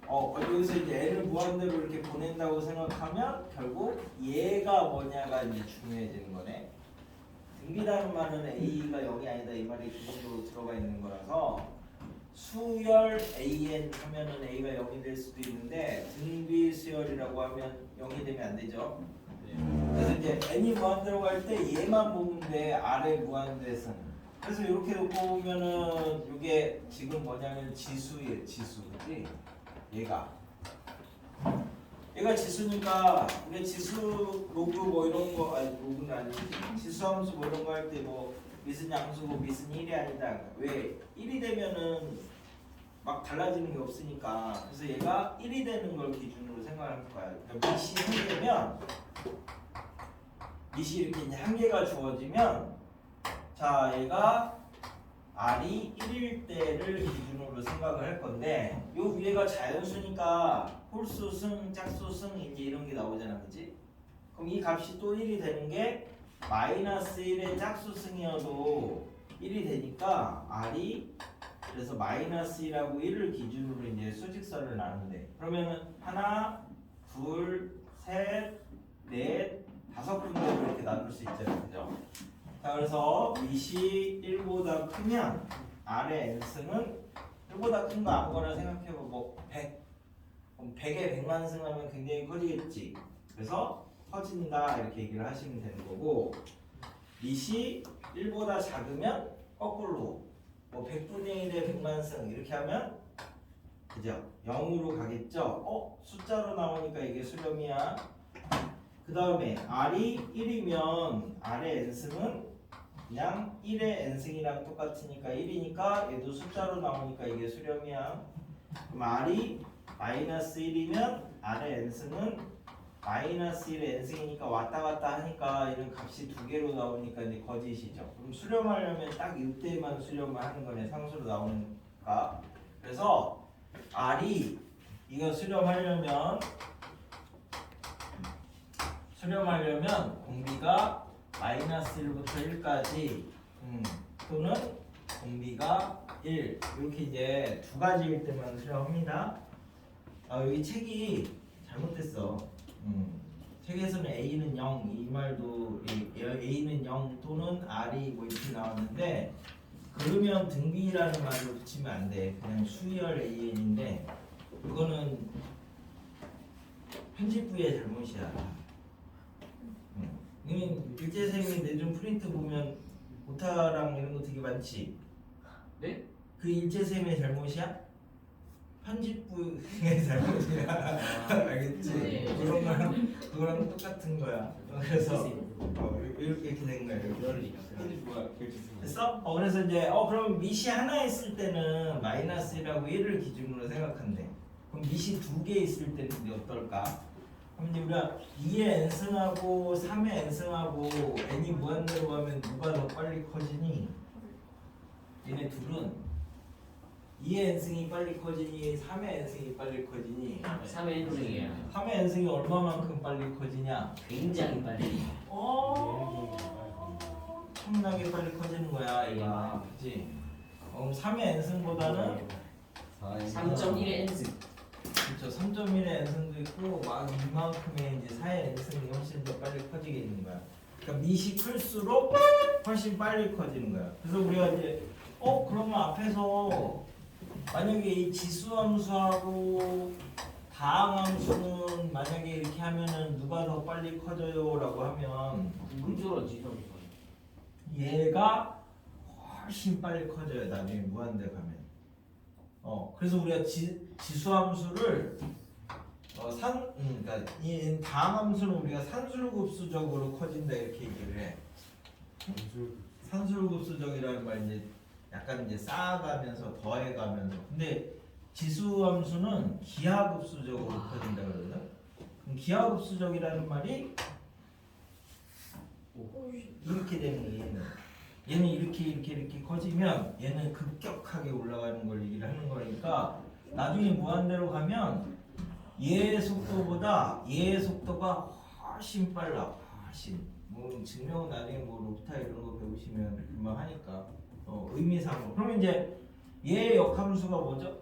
여기서 이제 n을 무한대로 이렇게 보낸다고 생각하면 결국 얘가 뭐냐가 이제 중요해지는 거네. 등비라는 말은 a가 0이 아니다 이 말이 그 정도 들어가 있는 거라서 수열 an 하면은 a가 0이 될 수도 있는데 등비 수열이라고 하면 0이 되면 안 되죠. 그래서 이제 n이 무한대로 갈 때 얘만 보면 돼. r의 무한대승. 그래서 이렇게 놓고 보면은 이게 지금 뭐냐면 지수예요. 지수 그치? 얘가 지수니까 우리 지수 로그 뭐 이런 거 아니 로그는 아니지 지수 함수 뭐 이런 거 할 때 뭐 미슨 양수고 미슨 1이 아니다. 왜 1이 되면은 막 달라지는 게 없으니까 그래서 얘가 1이 되는 걸 기준으로 생각할 거야. 그러니까 밑이 1개면 밑이 이렇게 이제 한 개가 주어지면 자 얘가 r이 1일 때를 기준으로 생각을 할 건데 요 위에가 자연수니까 홀수 승, 짝수 승 이제 이런 게 나오잖아, 그치? 그럼 이 값이 또 1이 되는 게 마이너스 1의 짝수 승이어도 1이 되니까 r이 그래서 마이너스 1하고 1을 기준으로 이제 수직선을 나눈대. 그러면은 하나, 둘, 셋, 넷, 다섯 군데로 이렇게 나눌 수 있잖아요, 그죠? 자 그래서 밑이 1보다 크면 r의 n승은 1보다 큰 거 아무거나 생각해봐. 뭐 100 그럼 100에 100만 승하면 굉장히 커지겠지. 그래서 커진다 이렇게 얘기를 하시면 되는 거고 밑이 1보다 작으면 거꾸로 뭐 100분의 1에 100만 승 이렇게 하면 그죠? 0으로 가겠죠? 숫자로 나오니까 이게 수렴이야. 그 다음에 r이 1이면 r의 n승은 그냥 1의 n승이랑 똑같으니까 1이니까 얘도 숫자로 나오니까 이게 수렴이야. 그럼 r이 마이너스 1이면 r의 n승은 마이너스 1의 n승이니까 왔다 갔다 하니까 이런 값이 두 개로 나오니까 이제 거짓이죠. 그럼 수렴하려면 딱 이때만 수렴을 하는 거네. 상수로 나오니까. 그래서 r이 이거 수렴하려면 공비가 마이너스 1부터 1까지 또는 공비가 1 이렇게 이제 두 가지일 때만 수렴합니다. 여기 책이 잘못됐어. 책에서는 A는 0 이 말도 A는 0 또는 R이 뭐 이렇게 나왔는데 그러면 등비라는 말을 붙이면 안 돼. 그냥 수열 AN인데 이거는 편집부의 잘못이야. 일제쌤이 내준 프린트 보면 오타랑 이런 거 되게 많지? 네? 그 일제쌤의 잘못이야? 편집부의 잘못이야. 알겠지? 네. 그거랑 똑같은 거야. 그래서 이렇게 된 거야. 이렇게. 뭐야? 결제승. 됐어? 그래서 이제 그럼 밑이 하나 있을 때는 마이너스 1하고 1을 기준으로 생각한대. 그럼 밑이 두 개 있을 때는 이제 어떨까? 그럼 이제 우리가 2의 n승하고 3의 n승하고 n이 무한대로 가면 누가 더 빨리 커지니? 얘네 둘은 2의 n승이 빨리 커지니 3의 n승이 빨리 커지니 3의 n승이에요. 3의 n승이 얼마만큼 빨리 커지냐? 굉장히 빨리. 엄청나게 빨리 커지는 거야 얘가. 그치? 그럼 3의 n승보다는 3.1의 n승. 그렇죠. 3.1의 n승도 있고 막 이만큼의 이제 4의 n승이 훨씬 더 빨리 커지게 있는 거야. 그러니까 밑이 클수록 훨씬 빨리 커지는 거야. 그래서 우리가 이제 그러면 앞에서 만약에 이 지수함수하고 다항함수는 만약에 이렇게 하면은 누가 더 빨리 커져요라고 하면 물줄어지 좀. 얘가 훨씬 빨리 커져요. 나중에 무한대 가면. 그래서 우리가 지수함수를 그러니까 이 다항함수는 우리가 산술급수적으로 커진다 이렇게 얘기를 해. 산술급수적이라는 말 이제 약간 이제 쌓아가면서 더해가면서. 근데 지수함수는 기하급수적으로 커진다 그러거든. 그럼 기하급수적이라는 말이 이렇게 되는 거예요. 얘는 이렇게 커지면 얘는 급격하게 올라가는 걸 얘기를 하는 거니까 나중에 무한대로 가면 얘의 속도보다 얘의 속도가 훨씬 빨라. 훨씬. 뭐 증명은 나중에 뭐 롭타 이런 거 배우시면 금방 하니까 의미상으로. 그러면 이제 얘의 역함수가 뭐죠?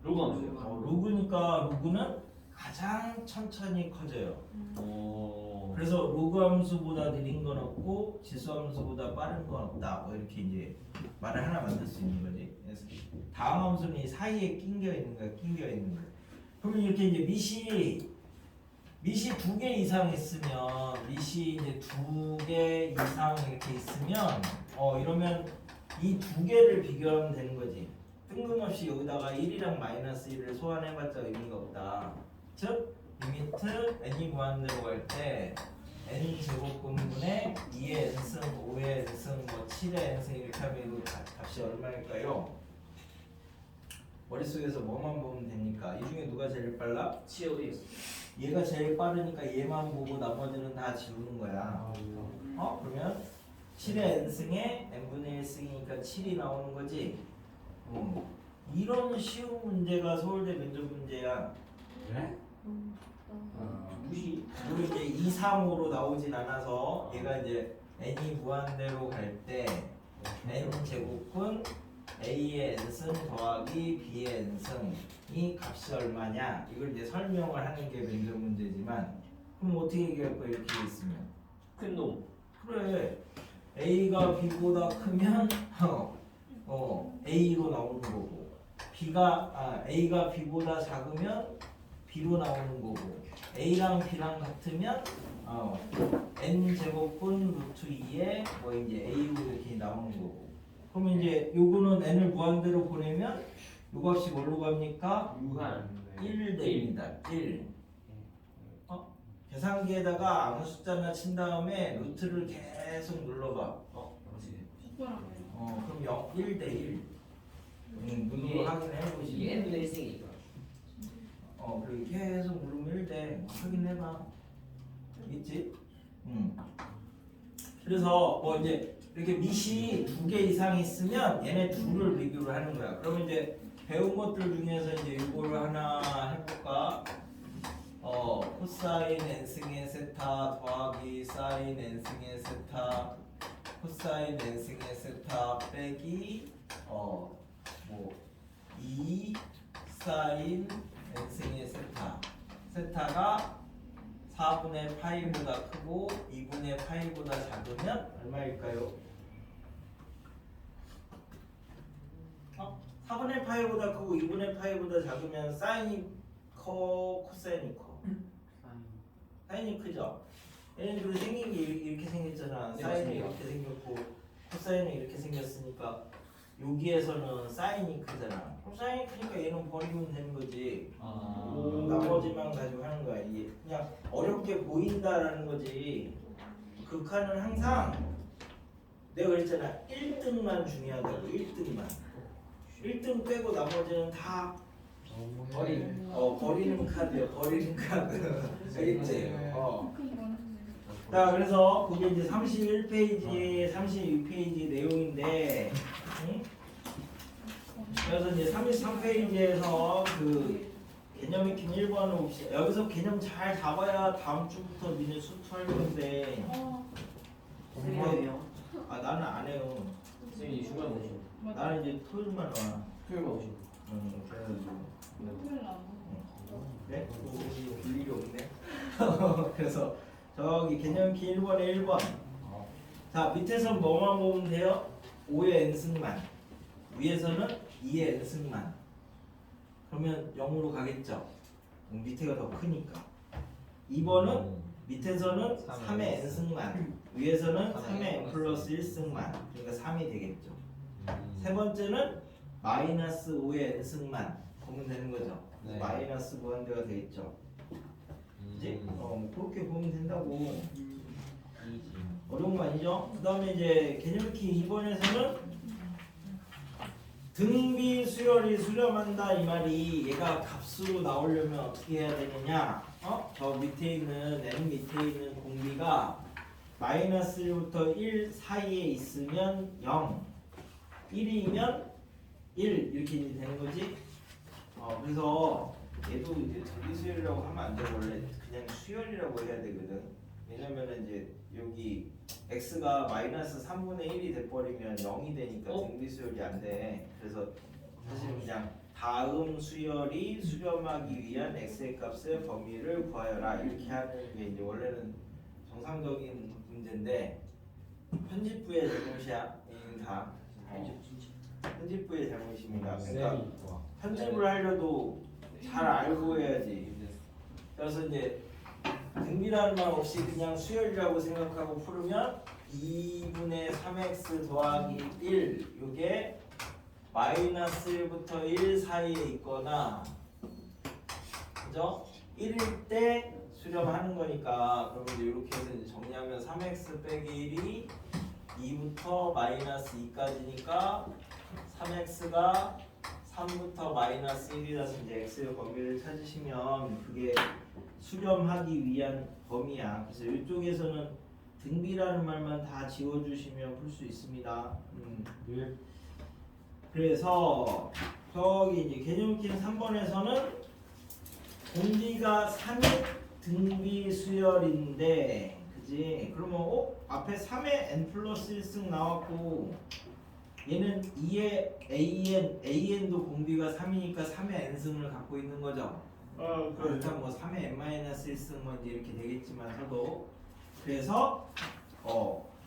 로그함수. 로그니까 로그는 가장 천천히 커져요. 오. 그래서 로그함수보다 느린 건 없고 지수함수보다 빠른 건 없다. 뭐 이렇게 이제 말을 하나 만들 수 있는 거지. 그래서 다항함수는 이 사이에 낑겨 있는 거야. 그러면 이렇게 이제 밑이 2개 이상 있으면 밑이 이제 2개 이상 이렇게 있으면 이러면 이 2개를 비교하면 되는 거지. 뜬금없이 여기다가 1이랑 마이너스 1을 소환해봤자 의미가 없다. 즉 리미트 n이 무한대로 갈 때 n 제곱분분의 2의 n승, 5의 n승, 뭐 7의 n승 이렇게 하면 이거 값이 얼마일까요? 머릿속에서 뭐만 보면 됩니까? 이 중에 누가 제일 빨라? 치어리스. 얘가 제일 빠르니까 얘만 보고 나머지는 다 지우는 거야. 그러면 7의 n승에 n분의 1승이니까 7이 나오는 거지. 이런 쉬운 문제가 서울대 면접 문제야. 네? 무시. 그리고 이제 이상으로 나오진 않아서 얘가 이제 n이 무한대로 갈 때 n 제곱분 a의 n승 더하기 b의 n승이 값이 얼마냐 이걸 이제 설명을 하는 게 면접 문제지만 그럼 어떻게 얘기할 거야 이렇게 돼 있으면 큰 놈. 그래 a가 b보다 크면 a로 나오는 거고 a가 b보다 작으면 b로 나오는 거고 a랑 b랑 같으면 n 제곱분 루트 2에 뭐 이제 a로 이렇게 나오는 거고 그러면 이제 요거는 n을 무한대로 보내면 요 값이 뭘로 갑니까? 무한. 1대입니다. 1. 계산기에다가 아무 숫자나 친 다음에 루트를 계속 눌러봐. 그럼 1대 1. 눈으로 확인해 이게 보시면. n분의 1승이니까. 그리고 계속 누르면 1대 확인해봐. 있지? 그래서 뭐 이제 이렇게 밑이 2개 이상 있으면 얘네 둘을 비교를 하는 거야. 그러면 이제 배운 것들 중에서 이제 이거를 하나 해볼까? 코사인 n승의 세타 더하기 사인 n승의 세타 코사인 n승의 세타 빼기 2 사인 n승의 세타가 4분의 파이보다 크고 2분의 파이보다 작으면 얼마일까요? 4분의 파이보다 크고 2분의 파이보다 작으면 사인이 커, 코사인이 커? 사인이 크죠? 얘네들 생긴 게 이렇게 생겼잖아. 네, 사인이 맞습니다. 이렇게 생겼고 코사인이 이렇게 생겼으니까 여기에서는 사인이 크잖아. 그럼 사인이 크니까 얘는 버리면 되는 거지. 나머지만 가지고 하는 거야. 이게 그냥 어렵게 보인다라는 거지. 극한은 항상 내가 그랬잖아. 1등만 중요하다고. 1등 빼고 나머지는 다 버리는 카드야. 버리는 카드. 알겠지? 자, 그래서 그게 이제 31페이지, 32페이지 내용인데, 응? 그래서 이제 33페이지에서 그 개념 익힌 1번을 봅시다. 여기서 개념 잘 잡아야 다음 주부터 니네 수투할 건데 선생님이요? 아 나는 안 해요. 선생님이 휴가 내신. 나는 이제 토요일만 와. 토요일만 오신. 그래가지고 네? 그래? 볼 일이 없네. 그래서 저기 개념 키 1번에 1번. 자 밑에서 뭐만 보면 돼요? 5의 n승만. 위에서는 2의 n승만. 그러면 0으로 가겠죠. 밑에가 더 크니까. 2번은 밑에서는 3의 n승만. 위에서는 3의 n 플러스 1승만. 그러니까 3이 되겠죠. 세 번째는 마이너스 5의 n승만. 보면 되는 거죠. 네. 마이너스 무한대가 되겠죠. 그지? 뭐 그렇게 보면 된다고. 어려운 거 아니죠? 그 다음에 이제 개념키 2번에서는 등비 수열이 수렴한다 이 말이 얘가 값으로 나오려면 어떻게 해야 되느냐? 저 밑에 있는 n 밑에 있는 공비가 마이너스 1부터 1 사이에 있으면 0, 1이면 1 이렇게 되는 거지. 그래서 얘도 이제 등비 수열이라고 하면 안 되고 원래 그냥 수열이라고 해야 되거든. 왜냐면은 이제 여기 x가 마이너스 3분의 1이 돼버리면 0이 되니까 등비 수열이 안 돼. 그래서 사실 그냥 다음 수열이 수렴하기 위한 x의 값의 범위를 구하여라 이렇게 하는 게 이제 원래는 정상적인 문제인데 편집부의 잘못이야. 이건 다 편집부의 잘못입니다. 그러니까 편집을 하려도 잘 알고 해야지. 그래서 이제 등비라는 말 없이 그냥 수열이라고 생각하고 풀으면 2분의 3x 더하기 1 이게 마이너스 1부터 1 사이에 있거나 그죠? 1일 때 수렴하는 거니까 그러면 이제 이렇게 해서 이제 정리하면 3x 빼기 1이 2부터 마이너스 2까지니까 3x가 3부터 마이너스 1이라서 이제 x의 범위를 찾으시면 그게 수렴하기 위한 범위야. 그래서 이쪽에서는 등비라는 말만 다 지워주시면 풀 수 있습니다. 네. 그래서 저기 이제 개념 키는 3번에서는 공비가 3의 등비 수열인데, 그지? 그러면 앞에 3의 n 플러스 1승 나왔고 얘는 2의 an도 공비가 3이니까 3의 n승을 갖고 있는 거죠. 일단 뭐 3의 n-1승 뭐 이제 이렇게 되겠지만서도 그래서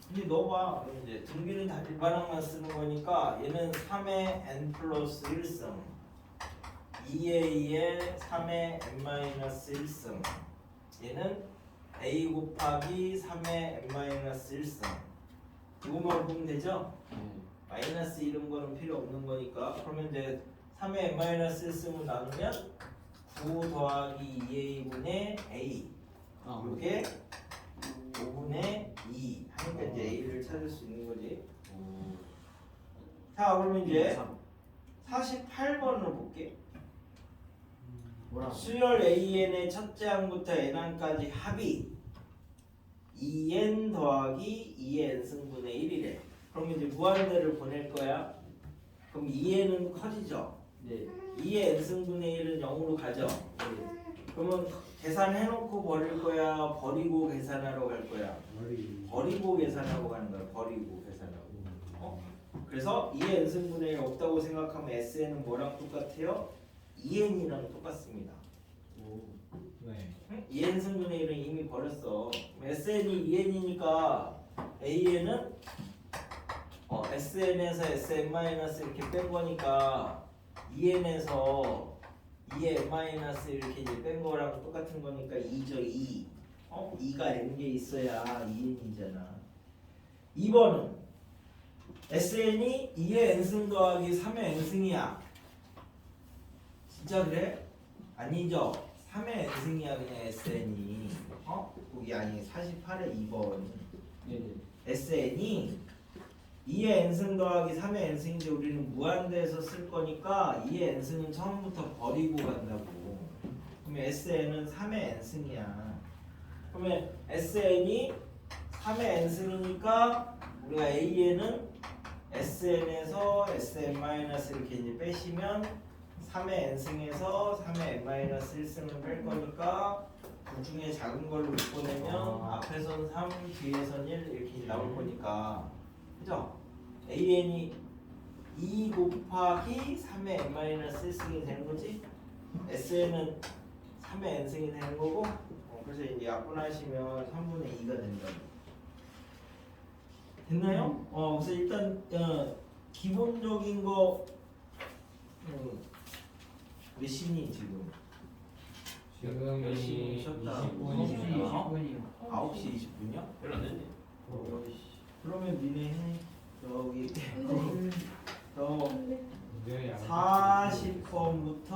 근데 넣어봐. 이제 등비는 다 일반항만 쓰는 거니까 얘는 3의 n 플러스 1승 2a의 3의 n-1승 얘는 a 곱하기 3의 n-1승 이거만 보면 되죠? 마이너스 이런 거는 필요 없는 거니까. 그러면 이제 3의 n-1승을 나누면 9 더하기 2a분의 a 이게 5분의 2 하니까 이제 a를 찾을 수 있는 거지. 자 그러면 이제 48번을 볼게. 수열 an의 첫째 항부터 n항까지 합이 2n 더하기 2n 승분의 1이래. 그러면 이제 무한대를 보낼 거야. 그럼 2n은 커지죠. 네. 2의 n승분의 1은 0으로 가죠. 그러면 계산해놓고 버릴 거야? 버리고 계산하러 갈 거야? 버리고 계산하고 가는 거야. 버리고 계산하고. 그래서 2의 n승분의 1 없다고 생각하면 SN은 뭐랑 똑같아요? 2n이랑 똑같습니다. 네. 2n승분의 1은 이미 버렸어. SN이 2n이니까 AN은 SN에서 SN- 이렇게 뺀 거니까 2n에서 2의 n- 이렇게 이제 뺀 거랑 똑같은 거니까 2죠. 2. 2가 n개 있어야 2n이잖아. 2번은 SN이 2의 n승 더하기 3의 n승이야. 진짜 그래? 아니죠. 3의 n승이야 그냥 SN이. 거기 아니 48의 2번. SN이 2의 n승 더하기 3의 n승인데 우리는 무한대에서 쓸 거니까 2의 n승은 처음부터 버리고 간다고. 그러면 SN은 3의 n승이야. 그러면 SN이 3의 n승이니까 우리가 AN은 SN에서 SM- 이렇게 이제 빼시면 3의 n승에서 3의 n-1승을 뺄 거니까 둘 중에 작은 걸로 묶어내면 앞에선 3, 뒤에선 1 이렇게 나올 거니까 그죠? AN이 2 곱하기 3의 n-1승이 되는 거지? SN은 3의 n승이 되는 거고 그래서 이제 약분하시면 3분의 2가 된다. 됐나요? 그래서 일단 기본적인 거 몇 시니 지금? 열심히 지금이 쉬었다. 20분입니다. 9시 20분이요? 별로 안 됐네. 그러면 니네 해 저기 선생님. 저 네, 40번부터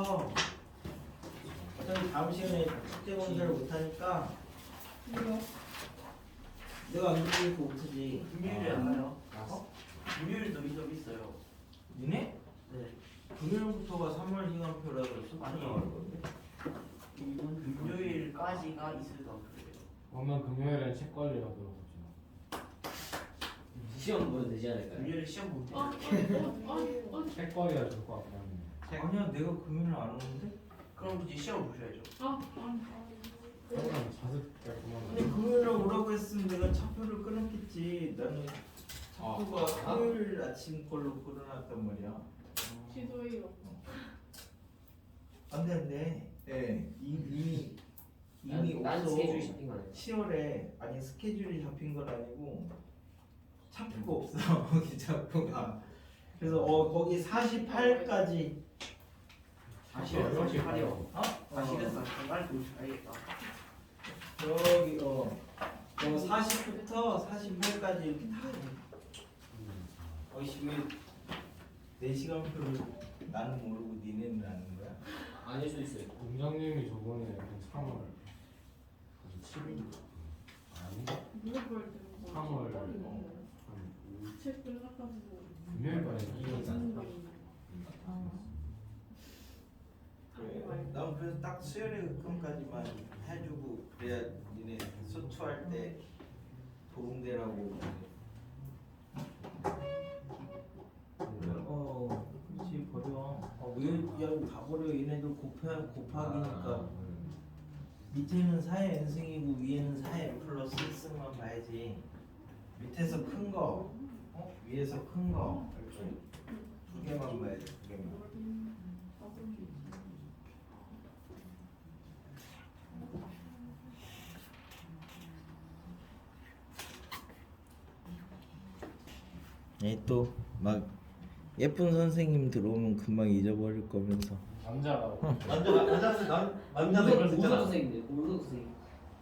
어차피 다음 시간에 숙제 검사를 못하니까 뭐야? 내가 안 그러니까 못하지. 금요일에 안 가요? 어? 금요일도 미적 있어요. 니네? 네. 금요일부터가 3월 시간표라서 숙제 맞아. 나갈 건데. 이번 금요일까지가 있을까 그래요. 오면 금요일엔 책 관리가 들어오죠. 시험 보면 되지 않을까요? 금요일에 시험 볼 때. 책 관리가 좋을 것 같긴 한데. 아니야 내가 금요일 안 오는데? 그럼 굳이 시험 보셔야죠. 조금 자습 깔끔한 근데 금요일에 오라고 했으면 내가 차표를 끊었겠지. 나는 차표가 토요일 아침 걸로 끊어놨단 말이야. 취소해요. 안돼. 네, 이미 난 없어. 스케줄이 잡힌 거네. 10월에 아니 스케줄이 잡힌 건 아니고 차표가 없어. 거기 차표가. 그래서 거기 48까지. 48이요. 어? 사실은 정말 보셔야겠다. 저기 40부터 48까지 이렇게 다. 어이씨 왜 4시간표를 나는 모르고 니네는 아는 거야? 아닐 수 있어요. 공장님이 저번에 한 3월 7일 아닌가? 물어볼 때 3월 책 끝나가지고 금요일까지 무슨 말이야? 난 그래서 딱 수요일에 그금까지만 해주고 그래야 니네 소투할 때 도움되라고. 그렇지 버려. 왜야다 버려. 얘네들 곱하기니까 밑에는 4의 n승이고 위에는 4의 n 플러스 1승만 봐야지. 밑에서 큰 거, 위에서 큰 거 이렇게 두 개만 봐야지. 두 개만. 또 막 예쁜 선생님 들어오면 금방 잊어버릴 거면서. 남자라고. 남자 선생님들, 고등학생.